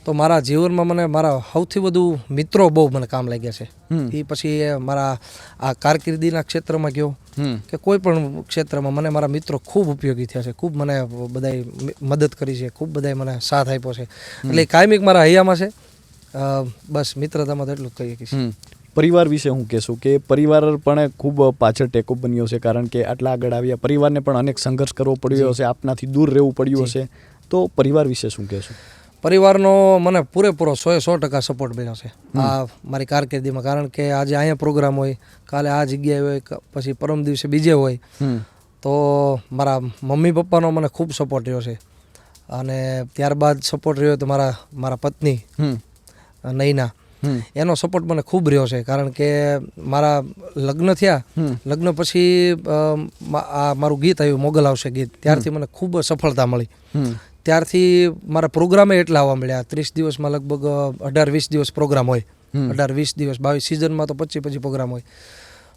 તો મારા જીવનમાં મને મારા સૌથી વધુ મિત્રો બહુ મને કામ લાગ્યા છે. એ પછી મારા આ કારકિર્દીના ક્ષેત્રમાં ગયો કે કોઈ પણ ક્ષેત્રમાં મને મારા મિત્રો ખૂબ ઉપયોગી થયા છે. ખૂબ મને બધાએ મદદ કરી છે, ખૂબ બધાએ મને સાથ આપ્યો છે. એટલે કાયમિક મારા હૈયામાં છે. બસ મિત્રતામાં તો એટલું જ કહીએ કે પરિવાર વિશે હું કહેશું કે પરિવાર પણ ખૂબ પાછળ ટેકો બન્યો છે, કારણ કે આટલા આગળ આવ્યા પરિવારને પણ અનેક સંઘર્ષ કરવો પડ્યો હશે, આપનાથી દૂર રહેવું પડ્યું હશે. તો પરિવાર વિશે શું કહેશું? પરિવારનો મને પૂરેપૂરો 100% સપોર્ટ મળ્યો છે આ મારી કારકિર્દીમાં. કારણ કે આજે અહીંયા પ્રોગ્રામ હોય, કાલે આ જગ્યાએ હોય, પછી પરમ દિવસે બીજે હોય, તો મારા મમ્મી પપ્પાનો મને ખૂબ સપોર્ટ રહ્યો છે. અને ત્યારબાદ સપોર્ટ રહ્યો તો મારા પત્ની નૈના, એનો સપોર્ટ મને ખૂબ રહ્યો છે. કારણ કે મારા લગ્ન થયા, લગ્ન પછી આ મારું ગીત આવ્યું મોગલ આવશે ગીત, ત્યારથી મને ખૂબ સફળતા મળી. ત્યારથી મારા પ્રોગ્રામે એટલા આવવા મળ્યા. 30 દિવસમાં લગભગ 18-20 દિવસ પ્રોગ્રામ હોય, 18-20 દિવસ, 22 સિઝનમાં તો 25 પ્રોગ્રામ હોય.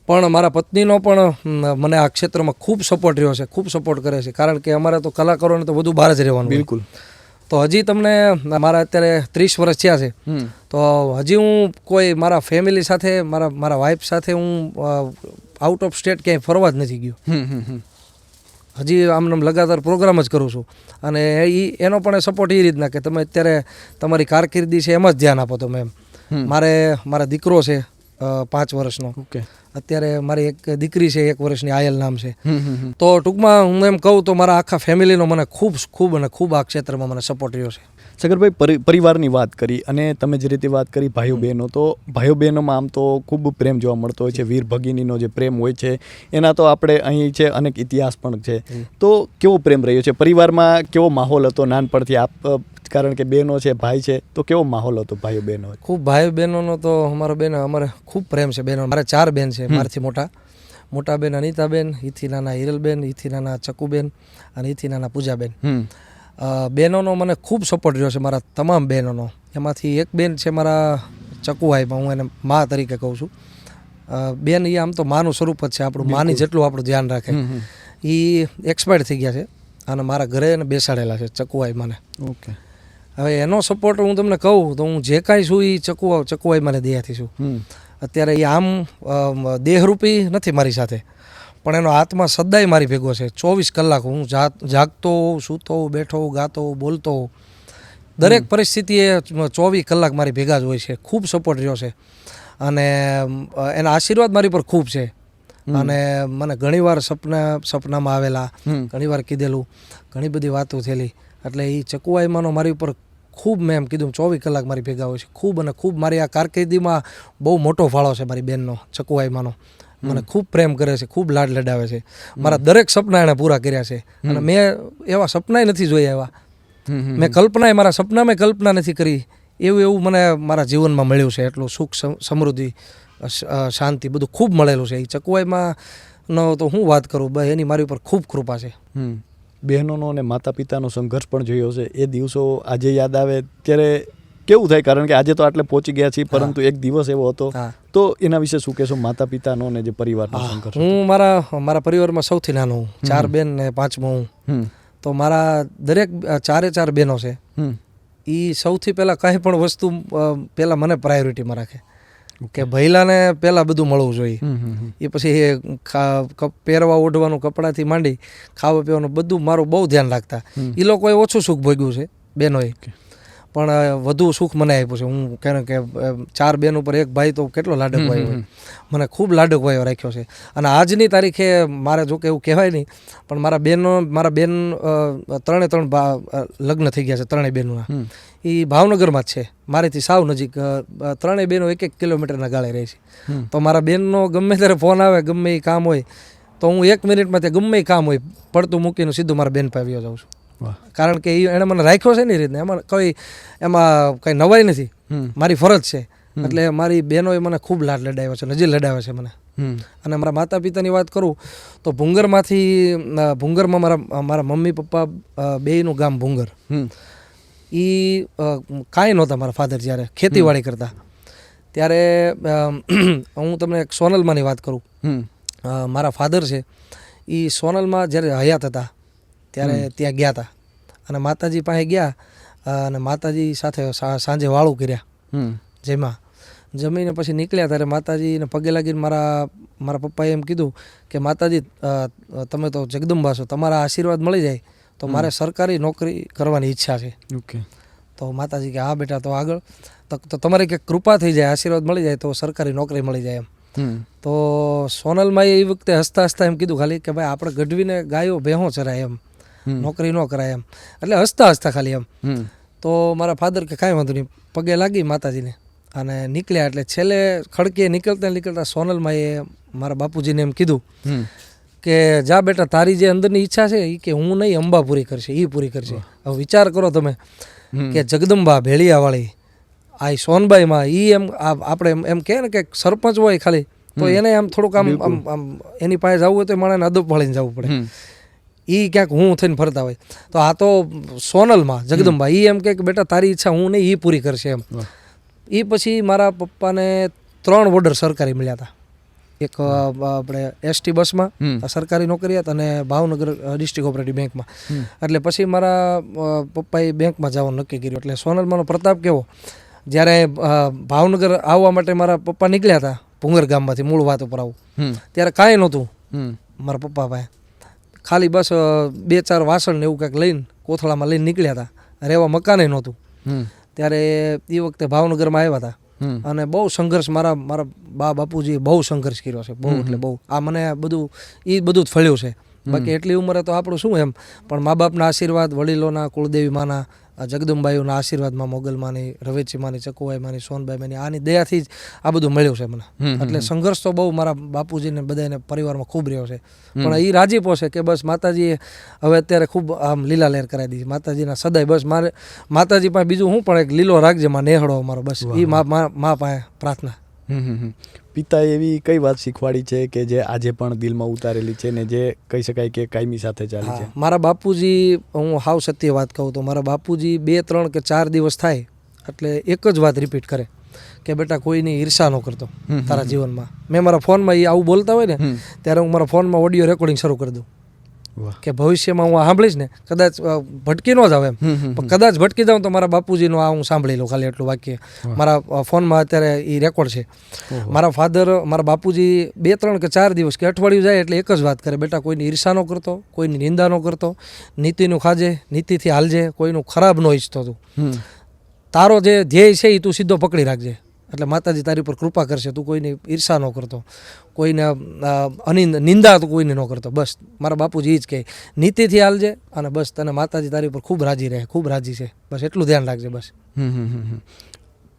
પણ મારા પત્નીનો પણ મને આ ક્ષેત્રમાં ખૂબ સપોર્ટ રહ્યો છે, ખૂબ સપોર્ટ કરે છે. કારણ કે અમારે તો કલાકારોને તો બધું બહાર જ રહેવાનું. બિલકુલ. તો હજી તમને મારા અત્યારે 30 વર્ષ થયા છે, તો હજી હું કોઈ મારા ફેમિલી સાથે મારા વાઈફ સાથે હું આઉટ ઓફ સ્ટેટ ક્યાંય ફરવા જ નથી ગયો. હજી આમ લગાતાર પ્રોગ્રામ જ કરું છું. અને એનો પણ સપોર્ટ એ રીતના કે તમે અત્યારે તમારી કારકિર્દી છે એમાં જ ધ્યાન આપો તમે એમ. મારા દીકરો છે 5 વર્ષનો. અત્યારે મારી એક દીકરી છે 1 વર્ષની, આયલ નામ છે. તો ટૂંકમાં હું એમ કહું તો મારા આખા ફેમિલીનો મને ખૂબ આ ક્ષેત્રમાં મને સપોર્ટ રહ્યો છે. સગરભાઈ, પરિવારની વાત કરી અને તમે જે રીતે વાત કરી ભાઈઓ બહેનો, તો ભાઈઓ બહેનોમાં આમ તો ખૂબ પ્રેમ જોવા મળતો હોય છે. વીર ભગીનીનો જે પ્રેમ હોય છે એના તો આપણે અહીં છે અનેક ઇતિહાસ પણ છે. તો કેવો પ્રેમ રહ્યો છે પરિવારમાં? કેવો માહોલ હતો નાનપણથી? આપ કારણ કે બહેનો છે, ભાઈ છે, તો કેવો માહોલ હતો ભાઈઓ બહેનો? ખૂબ ભાઈઓ બહેનોનો તો અમારે ખૂબ પ્રેમ છે. બહેનો મારે 4 બેન છે. મારાથી મોટા બેન અનિતાબેન, ઈથી નાના હિરલબેન, ઈથી નાના ચકુબેન અને ઈથી નાના પૂજાબેન. બહેનોનો મને ખૂબ સપોર્ટ રહ્યો છે, મારા તમામ બહેનોનો. એમાંથી એક બેન છે મારા ચકુભાઈમાં, હું એને મા તરીકે કહું છું. બેન એ આમ તો માનું સ્વરૂપ જ છે આપણું, માની જેટલું આપણું ધ્યાન રાખે. એ એક્સપાયર્ડ થઈ ગયા છે અને મારા ઘરે એને બેસાડેલા છે ચકુભાઈ મને. હવે એનો સપોર્ટ હું તમને કહું તો હું જે કાંઈ છું એ ચકુભાઈ મને દયાથી છું. અત્યારે એ આમ દેહરૂપી નથી મારી સાથે, પણ એનો આત્મા સદાય મારી ભેગો છે. 24 કલાક હું જાગતો હોઉં, સૂતો હોઉં, બેઠો હોઉં, ગાતો હોઉં, બોલતો હોઉં, દરેક પરિસ્થિતિએ 24 કલાક મારી ભેગા જ હોય છે, ખૂબ સપોર્ટ રહ્યો છે અને એના આશીર્વાદ મારી પર ખૂબ છે. અને મને ઘણીવાર સપનામાં આવેલા, ઘણીવાર કીધેલું, ઘણી બધી વાતો થયેલી. એટલે એ ચકુઆઈમાનો મારી ઉપર ખૂબ, મેં એમ કીધું, 24 કલાક મારી ભેગા હોય છે, ખૂબ. અને ખૂબ મારી આ કારકિર્દીમાં બહુ મોટો ફાળો છે મારી બેનનો, ચકુઆઈમાનો. મને ખૂબ પ્રેમ કરે છે, ખૂબ લાડ લડાવે છે. મારા દરેક સપના એણે પૂરા કર્યા છે અને મેં એવા સપનાય નથી જોયા એવા. મેં મારા સપનામાં કલ્પના નથી કરી એવું મને મારા જીવનમાં મળ્યું છે. એટલું સુખ, સમૃદ્ધિ, શાંતિ બધું ખૂબ મળેલું છે. એ ચકુઆઈમાં નો તો હું વાત કરું, બસ એની મારી ઉપર ખૂબ કૃપા છે. બહેનોનો અને માતા પિતાનો સંઘર્ષ પણ જોયો છે. એ દિવસો આજે યાદ આવે ત્યારે કેવું થાય? કારણ કે આજે તો આટલે પહોંચી ગયા છીએ, પરંતુ એક દિવસ એવો હતો. તો એના વિશે શું કહેશો, માતા પિતાનો અને જે પરિવારનો સંઘર્ષ? હું મારા પરિવારમાં સૌથી નાનો હું, 4 બેન ને 5મો હું. તો મારા દરેક 4 બહેનો છે. એ સૌથી પહેલાં કાંઈ પણ વસ્તુ પહેલાં મને પ્રાયોરિટીમાં રાખે કે ભૈલાને પહેલાં બધું મળવું જોઈએ. એ પછી પહેરવા ઓઢવાનું, કપડાથી માંડી ખાવા પીવાનું બધું મારું બહુ ધ્યાન રાખતા. એ લોકોએ ઓછું સુખ ભોગ્યું છે બહેનોએ, પણ વધુ સુખ મને આપ્યું છે. હું કહે કે 4 બેન ઉપર 1 ભાઈ તો કેટલો લાડકવાયો હોય. મને ખૂબ લાડકવાયો રાખ્યો છે. અને આજની તારીખે મારે જો કે એવું કહેવાય નહીં, પણ મારા બેન 3 લગ્ન થઈ ગયા છે, 3 બહેનોના. એ ભાવનગરમાં જ છે, મારીથી સાવ નજીક. 3 બહેનો 1 કિલોમીટરના ગાળે રહે છે. તો મારા બેનનો ગમે ત્યારે ફોન આવે, ગમે એ કામ હોય, તો હું 1 મિનિટમાં ત્યાં ગમે એ કામ હોય પડતું મૂકીને સીધું મારા બેન પાસે જાઉં છું. કારણ કે એણે મને રાખ્યો છે ને એ રીતના. એમાં કંઈ નવાઈ નથી, મારી ફરજ છે. એટલે મારી બહેનોએ મને ખૂબ લાડ લડાવ્યો છે, નજીક લડાવે છે મને. અને મારા માતા પિતાની વાત કરું તો ભૂંગરમાં મારા મમ્મી પપ્પા બેયનું ગામ ભૂંગર. એ કાંઈ નહોતા મારા ફાધર જ્યારે ખેતીવાડી કરતા ત્યારે. હું તમને એક સોનલમાંની વાત કરું. મારા ફાધર છે એ સોનલમાં જ્યારે હયાત હતા ત્યારે ત્યાં ગયા હતા અને માતાજી પાસે ગયા અને માતાજી સાથે સાંજે વાળું કર્યા. જેમાં જમીને પછી નીકળ્યા ત્યારે માતાજીને પગે લાગીને મારા પપ્પાએ એમ કીધું કે માતાજી તમે તો જગદંબા છો, તમારા આશીર્વાદ મળી જાય તો મારે સરકારી નોકરી કરવાની ઈચ્છા છે. તો માતાજી કે હા બેટા, તો આગળ તો તમારી કંઈક કૃપા થઈ જાય, આશીર્વાદ મળી જાય તો સરકારી નોકરી મળી જાય એમ. તો સોનલમાં એ વખતે હસતા હસતા એમ કીધું ખાલી કે ભાઈ આપણે ગઢવીને ગાયો ભેહો ચરાય એમ, નોકરી ન કરાય એમ. એટલે હસતા ખાલી એમ. તો મારા ફાધર કે કાંઈ વાંધો નહીં, પગે લાગી માતાજીને અને નીકળ્યા. એટલે છેલ્લે ખડકે નીકળતા સોનલમાં એ મારા બાપુજીને એમ કીધું કે જા બેટા, તારી જે અંદરની ઈચ્છા છે એ કે હું નહીં, અંબા પૂરી કરશે, એ પૂરી કરશે. હવે વિચાર કરો તમે કે જગદંબા ભેળિયાવાળી આ સોનબાઈમાં એ એમ આપણે એમ કહે ને કે સરપંચ હોય ખાલી તો એને આમ થોડુંક આમ એની પાસે જવું હોય તો માણસને અદબ પાડીને જવું પડે. એ ક્યાંક હું થઈને ફરતા હોય તો આ તો સોનલમાં જગદંબા એ એમ કે બેટા તારી ઈચ્છા હું નહીં, એ પૂરી કરશે એમ. એ પછી મારા પપ્પાને 3 ઓર્ડર સરકારી મળ્યા હતા. એક આપણે ST બસમાં સરકારી નોકરી હતી અને ભાવનગર ડિસ્ટ્રિક્ટ કોઓપરેટિવ બેંકમાં. એટલે પછી મારા પપ્પાએ બેંકમાં જવાનું નક્કી કર્યું. એટલે સોનલમાંનો પ્રતાપ કેવો, જ્યારે ભાવનગર આવવા માટે મારા પપ્પા નીકળ્યા હતા ભૂંગર ગામમાંથી, મૂળ વાત ઉપર આવું, ત્યારે કાંઈ નહોતું મારા પપ્પા પાસે. ખાલી બસ 2-4 વાસણ ને એવું કંઈક લઈને કોથળામાં લઈને નીકળ્યા હતા. રહેવા મકાને નહોતું. ત્યારે એ વખતે ભાવનગરમાં આવ્યા હતા અને બહુ સંઘર્ષ મારા બાપુજીએ બહુ સંઘર્ષ કર્યો છે, બહુ એટલે બહુ. આ મને બધું જ ફળ્યું છે. બાકી એટલી ઉંમરે તો આપણું શું એમ, પણ મા બાપના આશીર્વાદ, વડીલોના, કુળદેવી માના, જગદંબાઈઓના આશીર્વાદમાં, મોગલમાની, રવેચીમાની, ચકુવાઈમાની, સોનબાઈમાની, આની દયાથી જ આ બધું મળ્યું છે મને. એટલે સંઘર્ષ તો બહુ મારા બાપુજીને બધાને પરિવારમાં ખૂબ રહ્યો છે. પણ એ રાજીપો છે કે બસ માતાજીએ હવે અત્યારે ખૂબ આમ લીલા લહેર કરાવી દીધી. માતાજીના સદાય બસ મારે માતાજી પાસે બીજું હું પણ એક લીલો રાખજે માં નેહળો મારો, બસ એ મા પાસે પ્રાર્થના. પિતાએ એવી કઈ વાત શીખવાડી છે કે જે આજે પણ દિલમાં ઉતારેલી છે ને જે કહી શકાય કે કાયમી સાથે ચાલી છે? મારા બાપુજી, હું હાવ સત્ય વાત કહું તો મારા બાપુજી 2, 3 કે 4 દિવસ થાય એટલે એક જ વાત રિપીટ કરે કે બેટા કોઈની ઈર્ષા ન કરતો તારા જીવનમાં. મેં મારા ફોનમાં એ આવું બોલતા હોય ને ત્યારે હું મારા ફોનમાં ઓડિયો રેકોર્ડિંગ શરૂ કરી દઉં વાહ. કે ભવિષ્યમાં હું આ સાંભળીશ ને કદાચ ભટકી ન જાવ એમ, પણ કદાચ ભટકી જાઉં તો મારા બાપુજીનું આ હું સાંભળી લઉં, ખાલી એટલું વાક્ય મારા ફોનમાં અત્યારે એ રેકોર્ડ છે. મારા ફાધર, મારા બાપુજી 2, 3 કે 4 દિવસ કે અઠવાડિયું જાય એટલે એક જ વાત કરે, બેટા કોઈની ઈર્ષા ન કરતો, કોઈની નિંદા ન કરતો, નીતિનું ખાજે, નીતિથી હાલજે, કોઈનું ખરાબ ન ઈચ્છતો તું, તારો જે ધ્યેય છે એ તું સીધો પકડી રાખજે, એટલે માતાજી તારી ઉપર કૃપા કરશે, તું કોઈની ઈર્ષા ન કરતો, કોઈને નિંદા તું કોઈને ન કરતો. બસ મારા બાપુજી એ જ કહે, નીતિથી હાલજે અને બસ તને માતાજી તારી ઉપર ખૂબ રાજી રહે, ખૂબ રાજી છે, બસ એટલું ધ્યાન રાખજે બસ.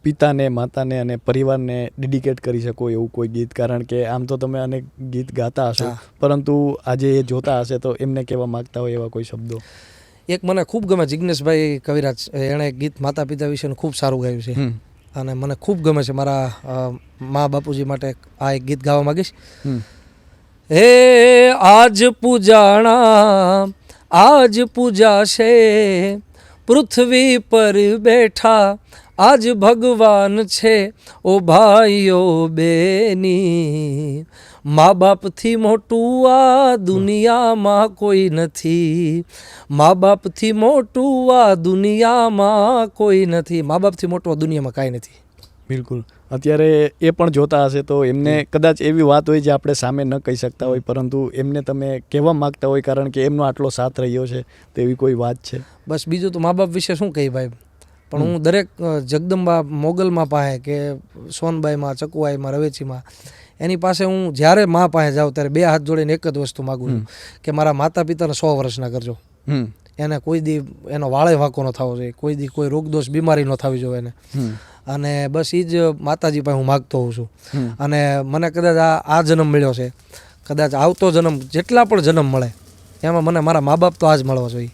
પિતાને, માતાને અને પરિવારને ડેડિકેટ કરી શકો એવું કોઈ ગીત? કારણ કે આમ તો તમે અનેક ગીત ગાતા હશો, પરંતુ આજે એ જોતા હશે તો એમને કહેવા માગતા હોય એવા કોઈ શબ્દો? એક મને ખૂબ ગમે, જિગ્નેશભાઈ કવિરાજ, એણે એક ગીત માતા પિતા વિશેનું ખૂબ સારું ગાયું છે અને મને ખૂબ ગમે છે. મારા મા બાપુજી માટે આ એક ગીત ગાવા માંગીશ. હે આજ પૂજાણા આજ પૂજાશે, પૃથ્વી પર બેઠા આજ ભગવાન છે, ઓ ભાઈઓ બેની, મા બાપથી મોટું આ દુનિયામાં કોઈ નથી, મા બાપથી મોટું આ દુનિયામાં કોઈ નથી, મા બાપથી મોટું આ દુનિયામાં કાંઈ નથી. બિલકુલ. અત્યારે એ પણ જોતા હશે તો એમને કદાચ એવી વાત હોય જે આપણે સામે ન કહી શકતા હોય, પરંતુ એમને તમે કહેવા માગતા હોય કારણ કે એમનો આટલો સાથ રહ્યો છે, તો એવી કોઈ વાત છે? બસ બીજું તો મા બાપ વિશે શું કહી ભાઈ, પણ હું દરેક જગદંબા મોગલમાં પાસે કે સોનબાઈમાં, ચકુઆઈમાં, રવેચીમાં, એની પાસે હું જ્યારે મા પાસે જાઉં ત્યારે 2 હાથ જોડીને એક જ વસ્તુ માગું છું કે મારા માતા પિતાને 100 વર્ષના કરજો, એને કોઈ દી એનો વાળે વાંકો ન થવો જોઈએ, કોઈ દી કોઈ રોગદોષ બીમારી ન થવી જોઈએ એને, અને બસ એ જ માતાજી પાસે હું માગતો હોઉં છું. અને મને કદાચ આ જન્મ મળ્યો છે, કદાચ આવતો જન્મ, જેટલા પણ જન્મ મળે એમાં મને મારા મા બાપ તો આ જ મળવા જોઈએ.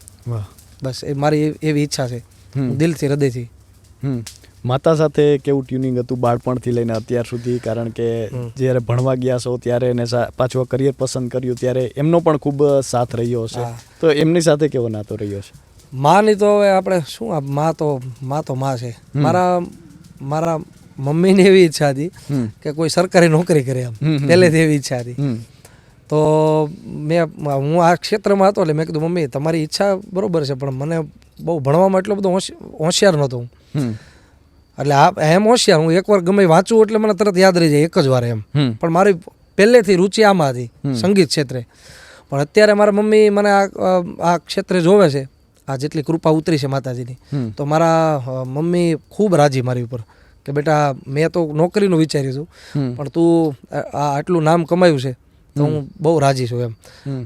બસ એ મારી એવી ઈચ્છા છે દિલથી, હૃદયથી. માતા સાથે કેવું ટ્યુનિંગ હતું બાળપણથી લઈને અત્યાર સુધી? કારણ કે જ્યારે ભણવા ગયા છો ત્યારે એને પાછું કરિયર પસંદ કર્યું ત્યારે એમનો પણ ખૂબ સાથ રહ્યો હશે, તો એમની સાથે કેવો નાતો રહ્યો છે? માની તો હવે આપણે શું, મા તો માં છે. મારા મમ્મીની એવી ઈચ્છા હતી કે કોઈ સરકારી નોકરી કરે, એમ પહેલેથી એવી ઈચ્છા હતી. તો હું આ ક્ષેત્રમાં હતો એટલે મેં કીધું મમ્મી તમારી ઈચ્છા બરોબર છે, પણ મને બહુ ભણવામાં એટલો બધો હોશિયાર નહોતો હું, એટલે એમ હોશિયાર હું એકવાર ગમે વાંચું એટલે મને તરત યાદ રહી જાય એક જ વાર એમ, પણ મારી પહેલેથી રુચિ આમાં હતી, સંગીત ક્ષેત્રે. પણ અત્યારે મારા મમ્મી મને આ ક્ષેત્રે જોવે છે, આ જેટલી કૃપા ઉતરી છે માતાજીની, તો મારા મમ્મી ખૂબ રાજી મારી ઉપર કે બેટા મેં તો નોકરીનું વિચાર્યું હતું પણ તું આટલું નામ કમાયું છે તો હું બહુ રાજી છું એમ.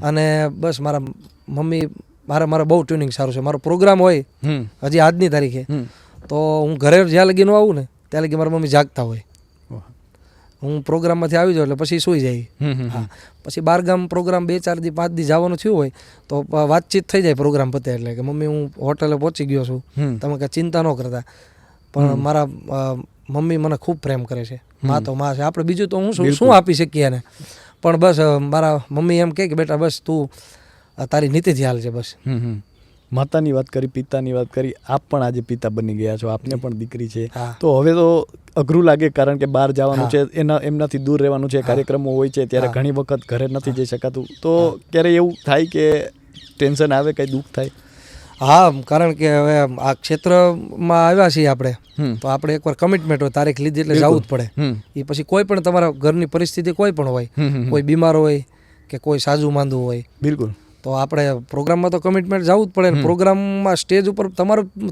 અને બસ મારા મમ્મી મારે બહુ ટ્યુનિંગ સારું છે. મારો પ્રોગ્રામ હોય હજી આજની તારીખે તો હું ઘરે જ્યાં લગી ન આવું ને ત્યાં લગી મારા મમ્મી જાગતા હોય. હું પ્રોગ્રામમાંથી આવી જાઉં એટલે પછી સૂઈ જાય. હા, પછી 12 ગામ પ્રોગ્રામ 2, 4 દી 5 દી જવાનું થયું હોય તો વાતચીત થઈ જાય પ્રોગ્રામ પતે એટલે કે મમ્મી હું હોટલે પહોંચી ગયો છું, તમે કાંઈ ચિંતા ન કરતા. પણ મારા મમ્મી મને ખૂબ પ્રેમ કરે છે. મા તો મા છે, આપણે બીજું તો હું શું આપી શકીએ એને, પણ બસ મારા મમ્મી એમ કહે કે બેટા બસ તું તારી નીતિથી હાલ છે બસ. માતાની વાત કરી, પિતાની વાત કરી, આપ પણ આજે પિતા બની ગયા છો, આપને પણ દીકરી છે, તો હવે તો અઘરું લાગે કારણ કે બહાર જવાનું છે, એમનાથી દૂર રહેવાનું છે, કાર્યક્રમો હોય છે ત્યારે ઘણી વખત ઘરે નથી જઈ શકાતું, તો ક્યારે એવું થાય કે ટેન્શન આવે, કંઈ દુઃખ થાય? હા, કારણ કે હવે આ ક્ષેત્રમાં આવ્યા છીએ આપણે, તો આપણે એકવાર કમિટમેન્ટ હોય, તારીખ લીધી એટલે જવું જ પડે. એ પછી કોઈ પણ તમારા ઘરની પરિસ્થિતિ કોઈ પણ હોય, કોઈ બીમાર હોય કે કોઈ સાજુ માંદું હોય, બિલકુલ, તો આપણે પ્રોગ્રામમાં તો કમિટમેન્ટ જવું જ પડે. પ્રોગ્રામમાં સ્ટેજ ઉપર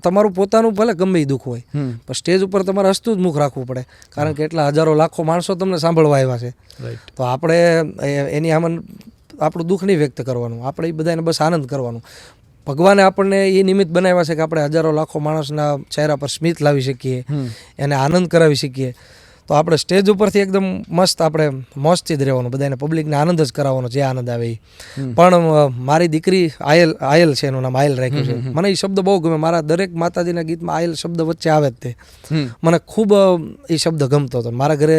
તમારું પોતાનું ભલે ગમે એ દુઃખ હોય, પણ સ્ટેજ ઉપર તમારે હસતું જ મુખ રાખવું પડે, કારણ કે એટલા હજારો લાખો માણસો તમને સાંભળવા આવ્યા છે. તો આપણે એની આમાં આપણું દુઃખ નહીં વ્યક્ત કરવાનું, આપણે એ બધાને બસ આનંદ કરવાનું. ભગવાને આપણને એ નિમિત્ત બનાવ્યા છે કે આપણે હજારો લાખો માણસના ચહેરા પર સ્મિત લાવી શકીએ, એને આનંદ કરાવી શકીએ. તો આપણે સ્ટેજ ઉપરથી એકદમ મસ્ત આપણે મોજથી જ રહેવાનું, બધાને પબ્લિકને આનંદ જ કરાવવાનો, જે આનંદ આવે એ. પણ મારી દીકરી આયલ છે, એનું નામ આયલ રાખ્યું છે. મને એ શબ્દ બહુ ગમે, મારા દરેક માતાજીના ગીતમાં આયલ શબ્દ વચ્ચે આવે જ તે, મને ખૂબ એ શબ્દ ગમતો હતો. મારા ઘરે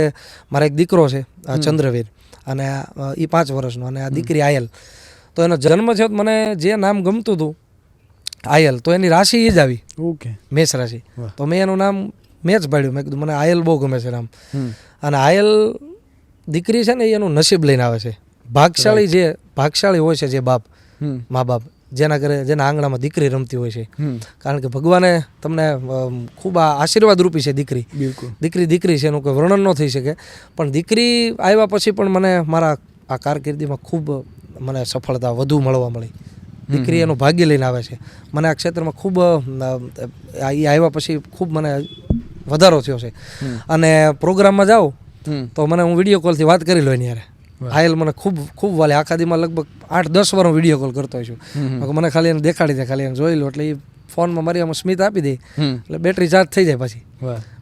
મારા એક દીકરો છે ચંદ્રવીર, અને એ 5 વર્ષનો, અને આ દીકરી આયલ. તો એનો જન્મ છે, મને જે નામ ગમતું હતું આયલ, તો એની રાશિ એ જ આવી, મેષ રાશિ. તો મેં એનું નામ મેં જ પાડ્યું. મેં કીધું મને આયલ બહુ ગમે છે નામ. અને આયલ દીકરી છે ને એનું નસીબ લઈને આવે છે. ભાગશાળી હોય છે જે બાપ, મા બાપ જેના ઘરે જેના આંગણામાં દીકરી રમતી હોય છે, કારણ કે ભગવાને તમને ખૂબ આશીર્વાદ રૂપી છે દીકરી. બિલકુલ. દીકરી છે એનું કોઈ વર્ણન ન થઈ શકે. પણ દીકરી આવ્યા પછી પણ મને મારા આ કારકિર્દીમાં ખૂબ મને સફળતા વધુ મળવા મળી. દીકરી એનું ભાગ્ય લઈને આવે છે. મને આ ક્ષેત્રમાં ખૂબ એ આવ્યા પછી ખૂબ મને વધારો થયો છે. અને પ્રોગ્રામમાં જાઉં તો મને હું વિડીયો કોલથી વાત કરી લો એની યારે. આયલ મને ખૂબ વાલે આખા દીમાં લગભગ 8-10 વાર હું વિડીયો કોલ કરતો હોઉં છું. મને ખાલી એને દેખાડી દે, ખાલી એને જોઈ લો એટલે એ ફોનમાં મારી આમાં સ્મિત આપી દે એટલે બેટરી ચાર્જ થઈ જાય. પછી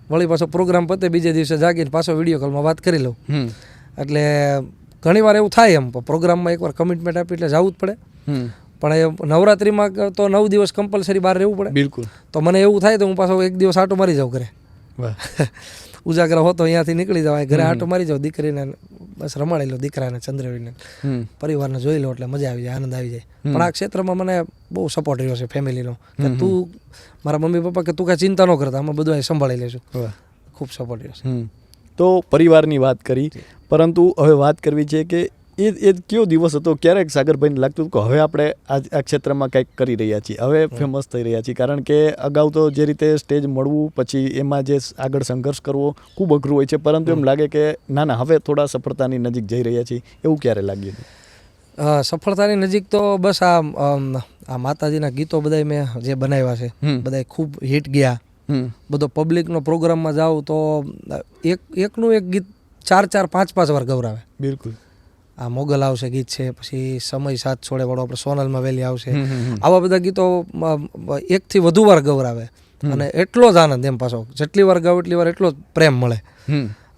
વળી પાછો પ્રોગ્રામ પતે બીજે દિવસે જાગીને પાછો વિડીયો કોલમાં વાત કરી લઉં. એટલે ઘણી વાર એવું થાય એમ પ્રોગ્રામમાં એકવાર કમિટમેન્ટ આપી એટલે જવું જ પડે. પણ એ નવરાત્રિમાં તો 9 દિવસ કમ્પલસરી બહાર રહેવું પડે. બિલકુલ. તો મને એવું થાય તો હું પાછો એક દિવસ આટો મારી જાઉં ઘરે. ઉજાગરા હોતો અહીંયાથી નીકળી જાવ, ઘરે આટો મારી જાવ, દીકરીને બસ રમાડી લો, દીકરાને ચંદ્રવીરને પરિવારને જોઈ લો એટલે મજા આવી જાય, આનંદ આવી જાય. પણ આ ક્ષેત્રમાં મને બહુ સપોર્ટ રહ્યો છે ફેમિલીનો કે તું મારા મમ્મી પપ્પા કે તું કાંઈ ચિંતા ન કરતા, અમે બધું અહીં સંભાળી લેશું. ખૂબ સપોર્ટ રહ્યો છે. તો પરિવારની વાત કરી, પરંતુ હવે વાત કરવી છે કે એ કયો દિવસ હતો, ક્યારેક સાગરભાઈને લાગતું કે હવે આપણે આ ક્ષેત્રમાં કંઈક કરી રહ્યા છીએ, હવે ફેમસ થઈ રહ્યા છીએ? કારણ કે અગાઉ તો જે રીતે સ્ટેજ મળવું, પછી એમાં જે આગળ સંઘર્ષ કરવો ખૂબ અઘરું હોય છે, પરંતુ એમ લાગે કે ના ના હવે થોડા સફળતાની નજીક જઈ રહ્યા છીએ, એવું ક્યારે લાગ્યું? સફળતાની નજીક તો બસ આ માતાજીના ગીતો બધા મેં જે બનાવ્યા છે બધા ખૂબ હિટ ગયા. બધો પબ્લિકનો પ્રોગ્રામમાં જાઉં તો એકનું એક ગીત 4-5 વાર ગૌરાવે. બિલકુલ. આ મોગલ આવશે ગીત છે, પછી સમય સાથ છોડે વાળો આપણે સોનલમાં વેલી આવશે, આવા બધા ગીતો 1થી વધુ વાર ગૌરાવે. અને એટલો જ આનંદ એમ પાછો જેટલી વાર ગાવ એટલી વાર એટલો જ પ્રેમ મળે.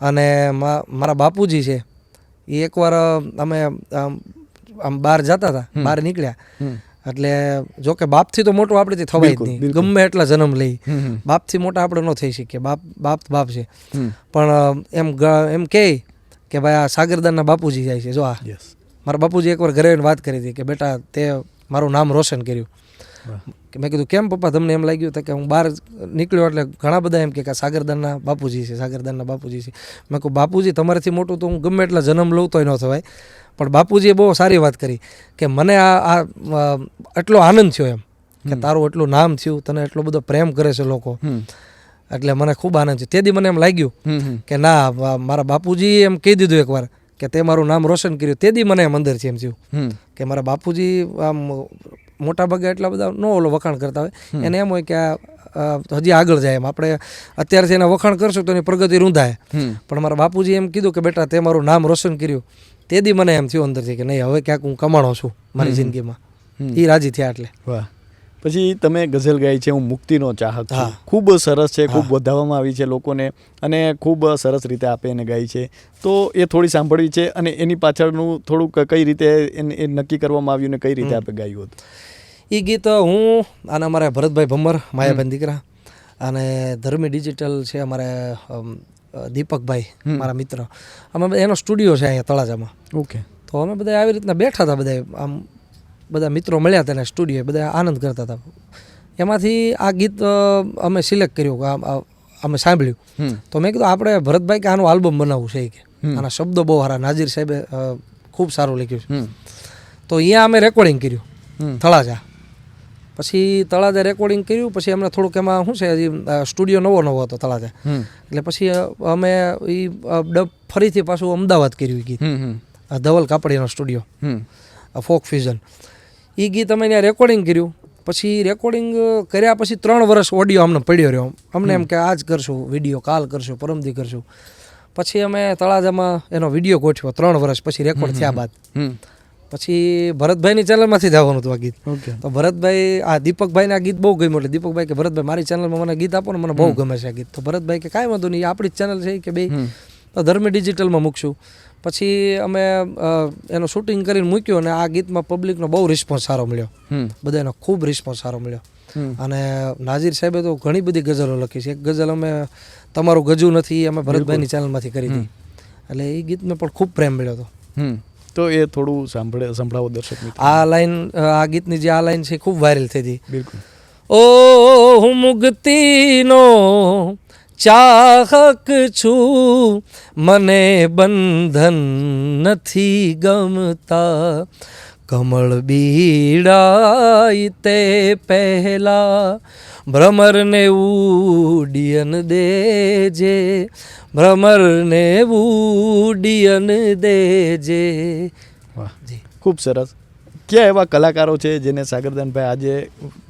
અને મારા બાપુજી છે એ એકવાર અમે આમ બહાર જતા હતા, બહાર નીકળ્યા એટલે જો કે બાપથી તો મોટો આપણેથી થવાય જ નહીં, ગમે એટલા જન્મ લઈ, બાપથી મોટા આપણે ન થઈ શકીએ, બાપ છે. પણ એમ કે ભાઈ આ સાગરદાનના બાપુજી જાય છે. જો આ મારા બાપુજી એકવાર ઘરે વાત કરી હતી કે બેટા તે મારું નામ રોશન કર્યું. મેં કીધું કેમ પપ્પા તમને એમ લાગ્યું? કે હું બહાર નીકળ્યો એટલે ઘણા બધા એમ કે સાગરદાનના બાપુજી છે, સાગરદાનના બાપુજી છે. મેં કહું બાપુજી તમારાથી મોટું તો હું ગમે એટલા જન્મ લઉં તોય ન થવાય. પણ બાપુજીએ બહુ સારી વાત કરી કે મને આ એટલો આનંદ થયો એમ કે તારું એટલું નામ થયું, તને એટલો બધો પ્રેમ કરે છે લોકો, એટલે મને ખૂબ આનંદ છે. તેથી મને એમ લાગ્યું કે ના મારા બાપુજી એમ કહી દીધું એકવાર કે તે મારું નામ રોશન કર્યું. તેથી મને એમ અંદરથી એમ થયું કે મારા બાપુજી આમ મોટા ભાગે એટલા બધા ન વખાણ કરતા હોય, એને એમ હોય કે હજી આગળ જાય એમ. આપણે અત્યારથી એના વખાણ કરશું તો એની પ્રગતિ રૂંધાય. પણ મારા બાપુજી એમ કીધું કે બેટા તે મારું નામ રોશન કર્યું, તેથી મને એમ થયું અંદરથી કે નહીં હવે ક્યાંક હું કમાણો છું મારી જિંદગીમાં. એ રાજી થયા એટલે. વાહ. પછી તમે ગઝલ ગાઈ છે હું મુક્તિનો ચાહક છું, ખૂબ સરસ છે, ખૂબ વધાવવામાં આવી છે લોકોને અને ખૂબ સરસ રીતે આપે એને ગાઈ છે. તો એ થોડી સાંભળવી છે અને એની પાછળનું થોડુંક કઈ રીતે એ નક્કી કરવામાં આવ્યું ને કઈ રીતે આપે ગાયું હતું? એ ગીત હું અને અમારા ભરતભાઈ ભમ્મર, માયાબેન દીકરા, અને ધર્મી ડિજિટલ છે અમારે દીપકભાઈ મારા મિત્ર, અમે એનો સ્ટુડિયો છે અહીંયા તળાજામાં. ઓકે. તો અમે બધા આવી રીતના બેઠા હતા, બધા આમ બધા મિત્રો મળ્યા હતા એના સ્ટુડિયો, બધા આનંદ કરતા હતા. એમાંથી આ ગીત અમે સિલેક્ટ કર્યું, અમે સાંભળ્યું. તો મેં કીધું આપણે ભરતભાઈ કે આનું આલ્બમ બનાવવું છે કે આના શબ્દો બહુ સારા, નાઝીર સાહેબે ખૂબ સારું લખ્યું છે. તો અહીંયા અમે રેકોર્ડિંગ કર્યું તળાજા. પછી તળાજા રેકોર્ડિંગ કર્યું, પછી અમને થોડુંક એમાં શું છે હજી સ્ટુડિયો નવો હતો તળાજા, એટલે પછી અમે એ ડબ ફરીથી પાછું અમદાવાદ કર્યું ગીત, ધવલ કાપડીનો સ્ટુડિયો ફોક ફ્યુઝન. એ ગીત અમે ત્યાં રેકોર્ડિંગ કર્યું. પછી રેકોર્ડિંગ કર્યા પછી 3 વર્ષ ઓડિયો અમને પડ્યો રહ્યો. અમને એમ કે આજ કરશું વિડીયો, કાલ કરશું, પરમદી કરશું. પછી અમે તળાજામાં એનો વિડીયો ગોઠવ્યો 3 વર્ષ પછી રેકોર્ડ થયા બાદ. પછી ભરતભાઈની ચેનલમાંથી જ આવવાનું હતું આ ગીત. તો ભરતભાઈ આ દીપકભાઈને આ ગીત બહુ ગમ્યું, એટલે દીપકભાઈ કે ભરતભાઈ મારી ચેનલમાં મને ગીત આપો ને, મને બહુ ગમે છે આ ગીત. તો ભરતભાઈ કે કાંઈ વાંધો નહીં, આપણી જ ચેનલ છે કે બે તો ધર્મી ડિજિટલમાં મૂકશું. પછી અમે એનું શૂટિંગ કરીને મૂક્યું અને આ ગીતમાં પબ્લિકનો બહુ રિસ્પોન્સ સારો મળ્યો, બધાનો ખૂબ રિસ્પોન્સ સારો મળ્યો. અને નાઝીર સાહેબે તો ઘણી બધી ગઝલો લખી છે. એક ગઝલ અમે તમારું ગજુ નથી અમે ભરતભાઈની ચેનલમાંથી કરી હતી, એટલે એ ગીતને પણ ખૂબ પ્રેમ મળ્યો હતો. તો એ થોડું સંભળાવો દર્શક મિત્રો. આ લાઈન, આ ગીતની જે આ લાઈન છે ખૂબ વાયરલ થઈ હતી. બિલકુલ. ઓ હું મુક્તિનો ચાહક છું, મને બંધન નથી ગમતા, કમળ બીડાય તે પહેલા ભ્રમરને ઉડિયન દેજે ભ્રમરને ઉડિયન દેજે. વાહ, જી. ખૂબ સરસ. ક્યાં એવા કલાકારો છે જેને સાગરદાનભાઈ આજે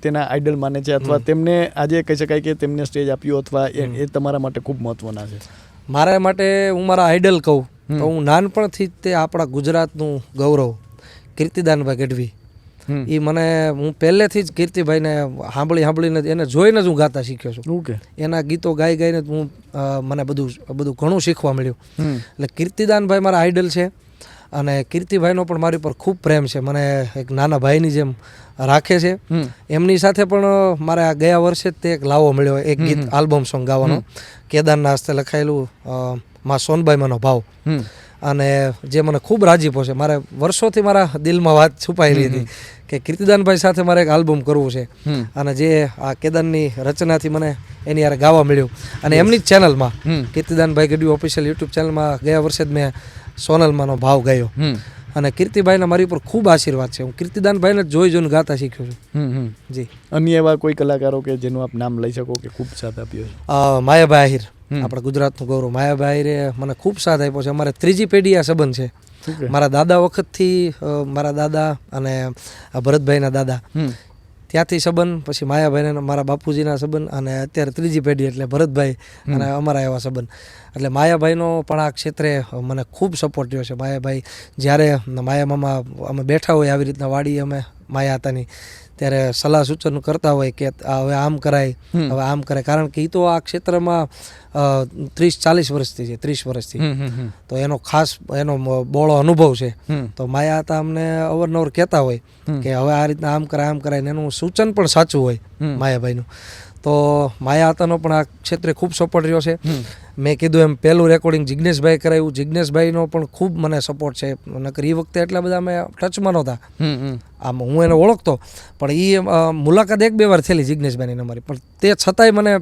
તેના આઈડલ માને છે અથવા તેમને આજે કહી શકાય કે તેમને સ્ટેજ આપ્યું અથવા એ તમારા માટે ખૂબ મહત્વના છે? મારા માટે હું મારા આઈડલ કહું તો હું નાનપણથી જ તે આપણા ગુજરાતનું ગૌરવ કીર્તિદાનભાઈ ગઢવી, એ મને હું પહેલેથી જ કીર્તિભાઈને સાંભળીને એને જોઈને જ હું ગાતા શીખ્યો છું. ઓકે. એના ગીતો ગાઈને જ હું મને બધું ઘણું શીખવા મળ્યું. એટલે કીર્તિદાનભાઈ મારા આઈડલ છે અને કીર્તિભાઈનો પણ મારી પર ખૂબ પ્રેમ છે, મને એક નાના ભાઈની જેમ રાખે છે. એમની સાથે પણ મારે આ ગયા વર્ષે જ તે એક લાવો મળ્યો, એક ગીત આલ્બમ સોંગ ગાવાનો, કેદારના હસ્તે લખાયેલું માં સોનબાઈમાંનો ભાવ, અને જે મને ખૂબ રાજીપો છે. મારે વર્ષોથી મારા દિલમાં વાત છુપાયેલી હતી કે કીર્તિદાનભાઈ સાથે મારે એક આલ્બમ કરવું છે, અને જે આ કેદારની રચનાથી મને એની યારે ગાવા મળ્યું. અને એમની જ ચેનલમાં કીર્તિદાનભાઈ ગઢવી ઓફિશિયલ યુટ્યુબ ચેનલમાં ગયા વર્ષે જ મેં સોનલમાંનો ભાવ ગાયો. અને કીર્તિભાઈના મારી પર ખૂબ આશીર્વાદ છે. હું કીર્તિદાનભાઈને જોઈને ગાતા શીખ્યો છું. જી. અન્ય એવા કોઈ કલાકારો કે જેનું આપ નામ લઈ શકો કે ખૂબ સાથ આપ્યો છે? માયાભાઈ આહિર, આપણા ગુજરાતનું ગૌરવ. માયાભાઈ આહિરે મને ખૂબ સાથ આપ્યો છે. અમારે ત્રીજી પેઢી આ સંબંધ છે. મારા દાદા વખતથી, મારા દાદા અને ભરતભાઈના દાદા ત્યાંથી સંબંધ, પછી માયાભાઈને મારા બાપુજીના સંબંધ, અને અત્યારે ત્રીજી પેઢી એટલે ભરતભાઈ અને અમારા એવા સંબંધ. એટલે માયાભાઈનો પણ આ ક્ષેત્રે મને ખૂબ સપોર્ટ રહ્યો છે. માયાભાઈ જ્યારે માયા મામા અમે બેઠા હોય આવી રીતના વાડી, અમે માયા હતાની ત્યારે સલાહ સૂચન કરતા હોય કે હવે આમ કરાય, હવે આમ કરાય, કારણ કે એ તો આ ક્ષેત્રમાં 30-40 વર્ષથી છે, 30 વર્ષથી, તો એનો ખાસ એનો બોળો અનુભવ છે. તો માયા હતા અમને અવારનવાર કહેતા હોય કે હવે આ રીતના આમ કરાય, ને એનું સૂચન પણ સાચું હોય માયાભાઈનું. તો માયા હતાનો પણ આ ક્ષેત્રે ખૂબ સપોર્ટ રહ્યો છે. મેં કીધું એમ પહેલું રેકોર્ડિંગ જિજ્ઞેશભાઈ કરાવ્યું, જિજ્ઞેશભાઈનો પણ ખૂબ મને સપોર્ટ છે. નકર એ વખતે એટલા બધા અમે ટચમાં નહોતા, આમ હું એને ઓળખતો, પણ એ મુલાકાત 1-2 વાર થયેલી જિજ્ઞેશભાઈની અમારી, પણ તે છતાંય મને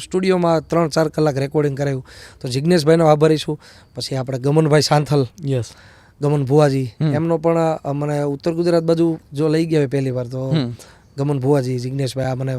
સ્ટુડિયોમાં 3-4 કલાક રેકોર્ડિંગ કરાવ્યું. તો જિજ્ઞેશભાઈનો આભારી છું. પછી આપણે ગમનભાઈ સાંથલ, યસ, ગમન ભુવાજી, એમનો પણ મને ઉત્તર ગુજરાત બાજુ જો લઈ ગયા હોય પહેલી વાર, તો ગમન ભુવાજી, જિજ્ઞેશભાઈ આ મને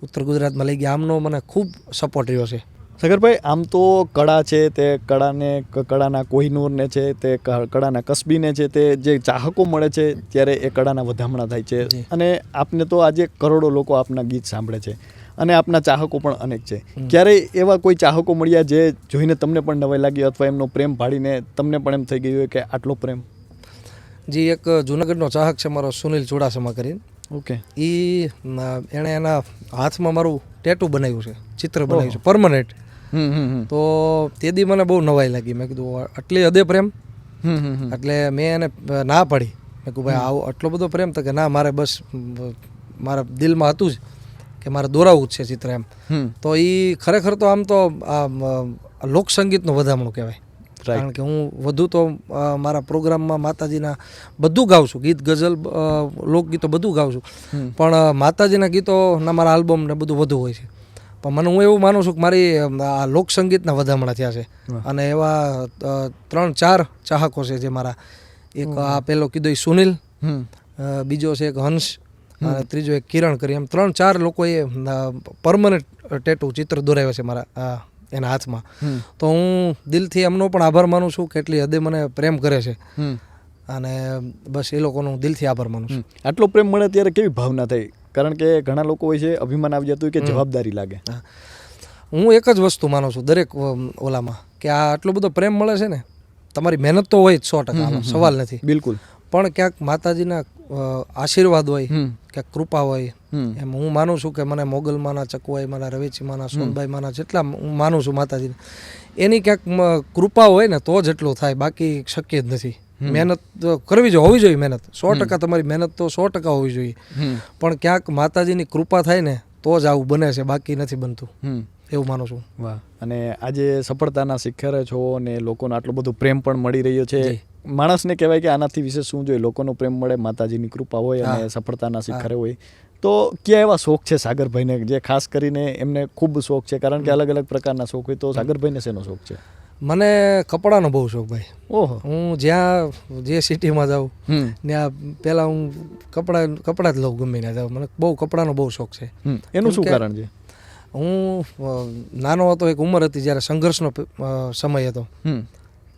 ઉત્તર ગુજરાતમાં લઈ ગયા. આમનો મને ખૂબ સપોર્ટ રહ્યો છે. સાગરભાઈ, આમ તો કળા છે તે કળાના કોહિનૂરને છે તે કળાના કસબીને છે તે જે ચાહકો મળે છે ત્યારે એ કળાના વધામણા થાય છે. અને આપને તો આજે કરોડો લોકો આપના ગીત સાંભળે છે અને આપના ચાહકો પણ અનેક છે. ક્યારેય એવા કોઈ ચાહકો મળ્યા જે જોઈને તમને પણ નવાઈ લાગી અથવા એમનો પ્રેમ ભાળીને તમને પણ એમ થઈ ગયું હોય કે આટલો પ્રેમ? જી, એક જુનાગઢનો ચાહક છે મારો, સુનિલ ચુડાસમા કરીને. ઓકે. એણે એના હાથમાં મારું ટેટુ બનાવ્યું છે, ચિત્ર બનાવ્યું છે પરમનન્ટ. તો તે દી મને બહુ નવાઈ લાગી. મેં કીધું આટલી હદે પ્રેમ? એટલે મેં એને ના પાડી. મેં કીધું ભાઈ આવો આટલો બધો પ્રેમ? તો કે ના, મારે બસ મારા દિલમાં હતું જ કે મારે દોરાવવું જ છે ચિત્ર એમ. તો એ ખરેખર તો આમ તો આ લોકસંગીતનું વધામણું કહેવાય, કારણ કે હું વધુ તો મારા પ્રોગ્રામમાં માતાજીના બધું ગાઉં છું, ગીત, ગઝલ, લોકગીતો બધું ગાઉં છું, પણ માતાજીના ગીતોના મારા આલ્બમ ને બધું વધુ હોય છે. પણ મને હું એવું માનું છું કે મારી આ લોકસંગીતના વધામણા થયા છે. અને એવા 3-4 ચાહકો છે જે મારા, એક આ પહેલો કીધો એ સુનિલ, બીજો છે એક હંસ, અને ત્રીજો એક કિરણ કરી, એમ 3-4 લોકોએ પરમનન્ટ ટેટુ ચિત્ર દોરાવ્યા છે મારા એના હાથમાં. તો હું દિલથી એમનો પણ આભાર માનું છું કે એટલી હદે મને પ્રેમ કરે છે, અને બસ એ લોકોનો દિલથી આભાર માનું છું. આટલો પ્રેમ મળે ત્યારે કેવી ભાવના થઈ? કારણ કે ઘણા લોકો હોય છે અભિમાન આવી જતું કે જવાબદારી લાગે. હું એક જ વસ્તુ માનું છું દરેક ઓલામાં, કે આ આટલો બધો પ્રેમ મળે છે ને, તમારી મહેનત તો હોય જ 100%, સવાલ નથી, બિલકુલ, પણ ક્યાંક માતાજીના આશીર્વાદ હોય, ક્યાંક કૃપા હોય. એમ હું માનું છું કે મને મોગલમાના, ચકવાઈમાના, રવેચીમાના, સોનબાઈમાના જેટલા હું માનું છું માતાજીને, એની ક્યાંક કૃપા હોય ને તો જ એટલું થાય, બાકી શક્ય જ નથી. મહેનત કરવી જોઈએ, હોવી જોઈએ મહેનત, 100% તમારી મહેનત તો 100% હોવી જોઈએ, પણ ક્યાંક માતાજીની કૃપા થાય ને તો જ આવું બને છે, બાકી નથી બનતું, એવું માનું છું. વાહ. અને આજે સફળતાના શિખરે છો અને લોકોનો આટલો બધો પ્રેમ પણ મળી રહ્યો છે. માણસને કહેવાય કે આનાથી વિશેષ શું જોઈએ? લોકોનો પ્રેમ મળે, માતાજીની કૃપા હોય અને સફળતાના શિખરે હોય. તો ક્યાં એવા શોખ છે સાગરભાઈને જે ખાસ કરીને એમને ખૂબ શોખ છે? કારણ કે અલગ અલગ પ્રકારના શોખ હોય, તો સાગરભાઈને શેનો શોખ છે? મને કપડાનો બહુ શોખ ભાઈ. ઓહો. હું જ્યાં જે સિટીમાં જાઉં ત્યાં પહેલાં હું કપડાં જ લઉં, ગમે ત્યાં જાઉં. મને બહુ કપડાનો બહુ શોખ છે. એનું શું કેમ કે કારણ છે? હું નાનો હતો, એક ઉંમર હતી જ્યારે સંઘર્ષનો સમય હતો,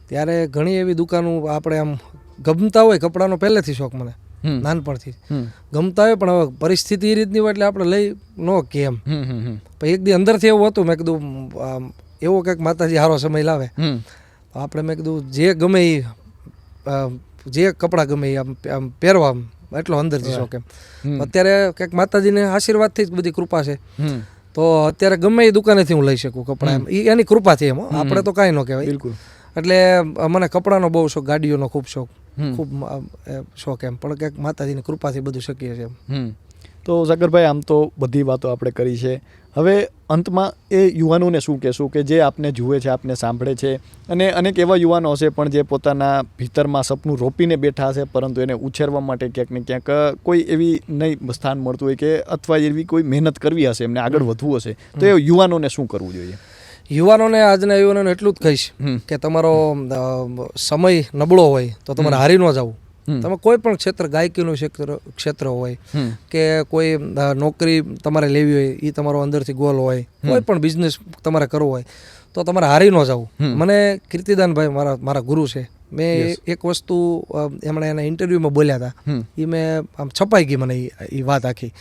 ત્યારે ઘણી એવી દુકાનો આપણે આમ ગમતા હોય. કપડાનો પહેલેથી શોખ મને, નાનપણથી ગમતા હોય, પણ હવે પરિસ્થિતિ એ રીતની હોય એટલે આપણે લઈ ન કે એમ. પણ એક દી અંદરથી એવું હતું, મેં કીધું એવો કંઈક માતાજી સારો સમય લાવે આપણે, મેં કીધું જે ગમે એ જે કપડાં ગમે એ આમ પહેરવા, એટલો અંદરથી શોખ એમ. અત્યારે કંઈક માતાજીને આશીર્વાદથી જ બધી કૃપા છે, તો અત્યારે ગમે એ દુકાનેથી હું લઈ શકું કપડાં, એમ એની કૃપાથી. એમ આપણે તો કાંઈ ન કહેવાય. બિલકુલ. એટલે મને કપડાનો બહુ શોખ, ગાડીઓનો ખૂબ શોખ, ખૂબ શોખ એમ. પણ કંઈક માતાજીની કૃપાથી બધું શક્ય છે એમ. તો સાગરભાઈ, આમ તો બધી વાતો આપણે કરી છે. હવે અંતમાં એ યુવાનોને શું કહેશું કે જે આપને જુએ છે, આપને સાંભળે છે, અને અનેક એવા યુવાનો હશે પણ જે પોતાના ભીતરમાં સપનું રોપીને બેઠા હશે, પરંતુ એને ઉછેરવા માટે ક્યાંક ને ક્યાંક કોઈ એવી નહીં સ્થાન મળતું હોય કે અથવા એવી કોઈ મહેનત કરવી હશે, એમને આગળ વધવું હશે, તો એ યુવાનોને શું કરવું જોઈએ? યુવાનોને, આજના યુવાનોને એટલું જ કહીશ કે તમારો સમય નબળો હોય તો તમારે હારી ન જવું. તમે કોઈ પણ ક્ષેત્ર, ગાયકીનું ક્ષેત્ર હોય કે કોઈ નોકરી તમારે લેવી હોય, એ તમારો અંદરથી ગોલ હોય, કોઈ પણ બિઝનેસ તમારે કરવો હોય, તો તમારે હારી ન જવું. મને કીર્તિદાનભાઈ મારા ગુરુ છે, મેં એક વસ્તુ એમણે એના ઇન્ટરવ્યૂમાં બોલ્યા હતા, એ મેં આમ છપાઈ ગઈ મને એ વાત આખી.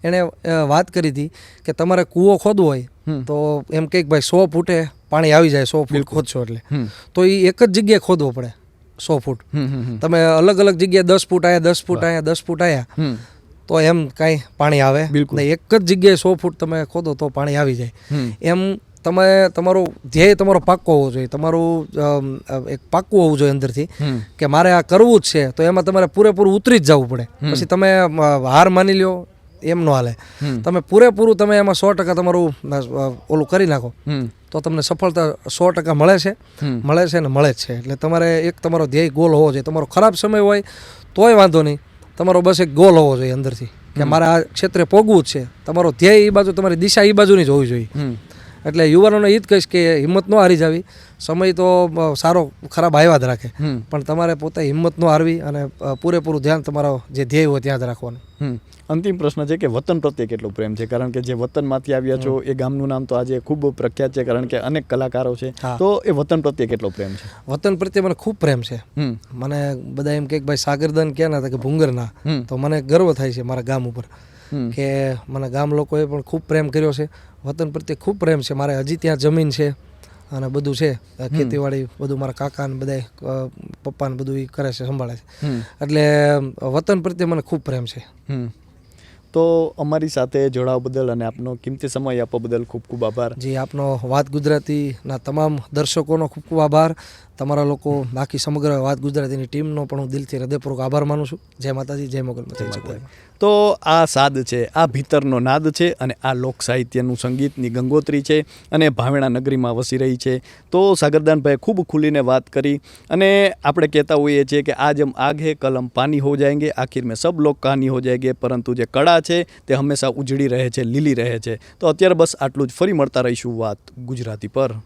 એણે વાત કરી હતી કે તમારે કૂવો ખોદવો હોય તો એમ કંઈક ભાઈ 100 ફૂટે પાણી આવી જાય, 100 ફૂટ ખોદશો એટલે, તો એ એક જ જગ્યાએ ખોદવો પડે 100 ફૂટ. તમે અલગ અલગ જગ્યાએ 10 ફૂટ આયા, 10 ફૂટ આયા, 10 ફૂટ આયા, તો એમ કાંઈ પાણી આવે નહીં. એક જ જગ્યાએ 100 ફૂટ તમે ખોદો તો પાણી આવી જાય. એમ તમે તમારું ધ્યેય તમારો પાક્કો હોવો જોઈએ, તમારું એક પાક્કું હોવું જોઈએ અંદરથી કે મારે આ કરવું જ છે, તો એમાં તમારે પૂરેપૂરું ઉતરી જ જવું પડે. પછી તમે હાર માની લ્યો એમ ન હાલે. તમે પૂરેપૂરું તમે એમાં 100% તમારું ઓલું કરી નાખો તો તમને સફળતા 100% મળે છે ને મળે જ છે. એટલે તમારે એક તમારો ધ્યેય ગોલ હોવો જોઈએ. તમારો ખરાબ સમય હોય તોય વાંધો નહીં, તમારો બસ એક ગોલ હોવો જોઈએ અંદરથી કે મારે આ ક્ષેત્રે પોગવું જ છે. તમારો ધ્યેય એ બાજુ, તમારી દિશા એ બાજુની જ હોવી જોઈએ. એટલે યુવાનોને એ જ કહીશ કે હિંમત ન હારી જાવી. સમય તો સારો ખરાબ આવ્યા જ રાખે, પણ તમારે પોતે હિંમત ન હારવી અને પૂરેપૂરું ધ્યાન તમારો જે ધ્યેય હોય ત્યાં જ રાખવાનું. અંતિમ પ્રશ્ન છે કે વતન પ્રત્યે કેટલો પ્રેમ છે? કારણ કે જે વતનમાંથી આવ્યા છો, એ ગામનું નામ તો આજે ખૂબ પ્રખ્યાત છે, કારણ કે અનેક કલાકારો છે, તો એ વતન પ્રત્યે કેટલો પ્રેમ છે? વતન પ્રત્યે મને ખૂબ પ્રેમ છે. મને બધા એમ કે ભાઈ સાગરદાન ક્યાં ના હતા કે ભૂંગરના, તો મને ગર્વ થાય છે મારા ગામ ઉપર કે મને ગામ લોકોએ પણ ખૂબ પ્રેમ કર્યો છે. વતન પ્રત્યે ખૂબ પ્રેમ છે. મારે હજી ત્યાં જમીન છે અને બધું છે, ખેતીવાડી બધું મારા કાકા ને બધા પપ્પા ને બધું એ કરે છે, સંભાળે છે. એટલે વતન પ્રત્યે મને ખૂબ પ્રેમ છે. તો અમારી સાથે જોડાવા બદલ અને આપનો કિંમતી સમય આપવા બદલ ખૂબ ખૂબ આભાર. જી, આપનો વાત ગુજરાતીના તમામ દર્શકોનો ખૂબ ખૂબ આભાર. તમારા લોકો, બાકી સમગ્ર વાત ગુજરાતીની ટીમનો પણ હું દિલથી હૃદયપૂર્વક આભાર માનું છું. જય માતાજી, જય મોગલ. તો આ સાદ છે, આ ભીતરનો નાદ છે, અને આ લોક સાહિત્યનું સંગીતની ગંગોત્રી છે, અને ભાવેણા નગરીમાં વસી રહી છે. તો સાગરદાનભાઈ ખૂબ ખુલીને વાત કરી, અને આપણે કહેતા હોઈએ છીએ કે આજ હમ આગ હે કલ હમ પાની હો જાएंगे, આખિર में सब लोग कहानी हो जाएंगे, પરંતુ જે કળા છે તે હંમેશા ઉજળી રહે છે, લીલી રહે છે. તો અત્યારે બસ આટલું જ. ફરી મળતા રહીશું વાત ગુજરાતી પર.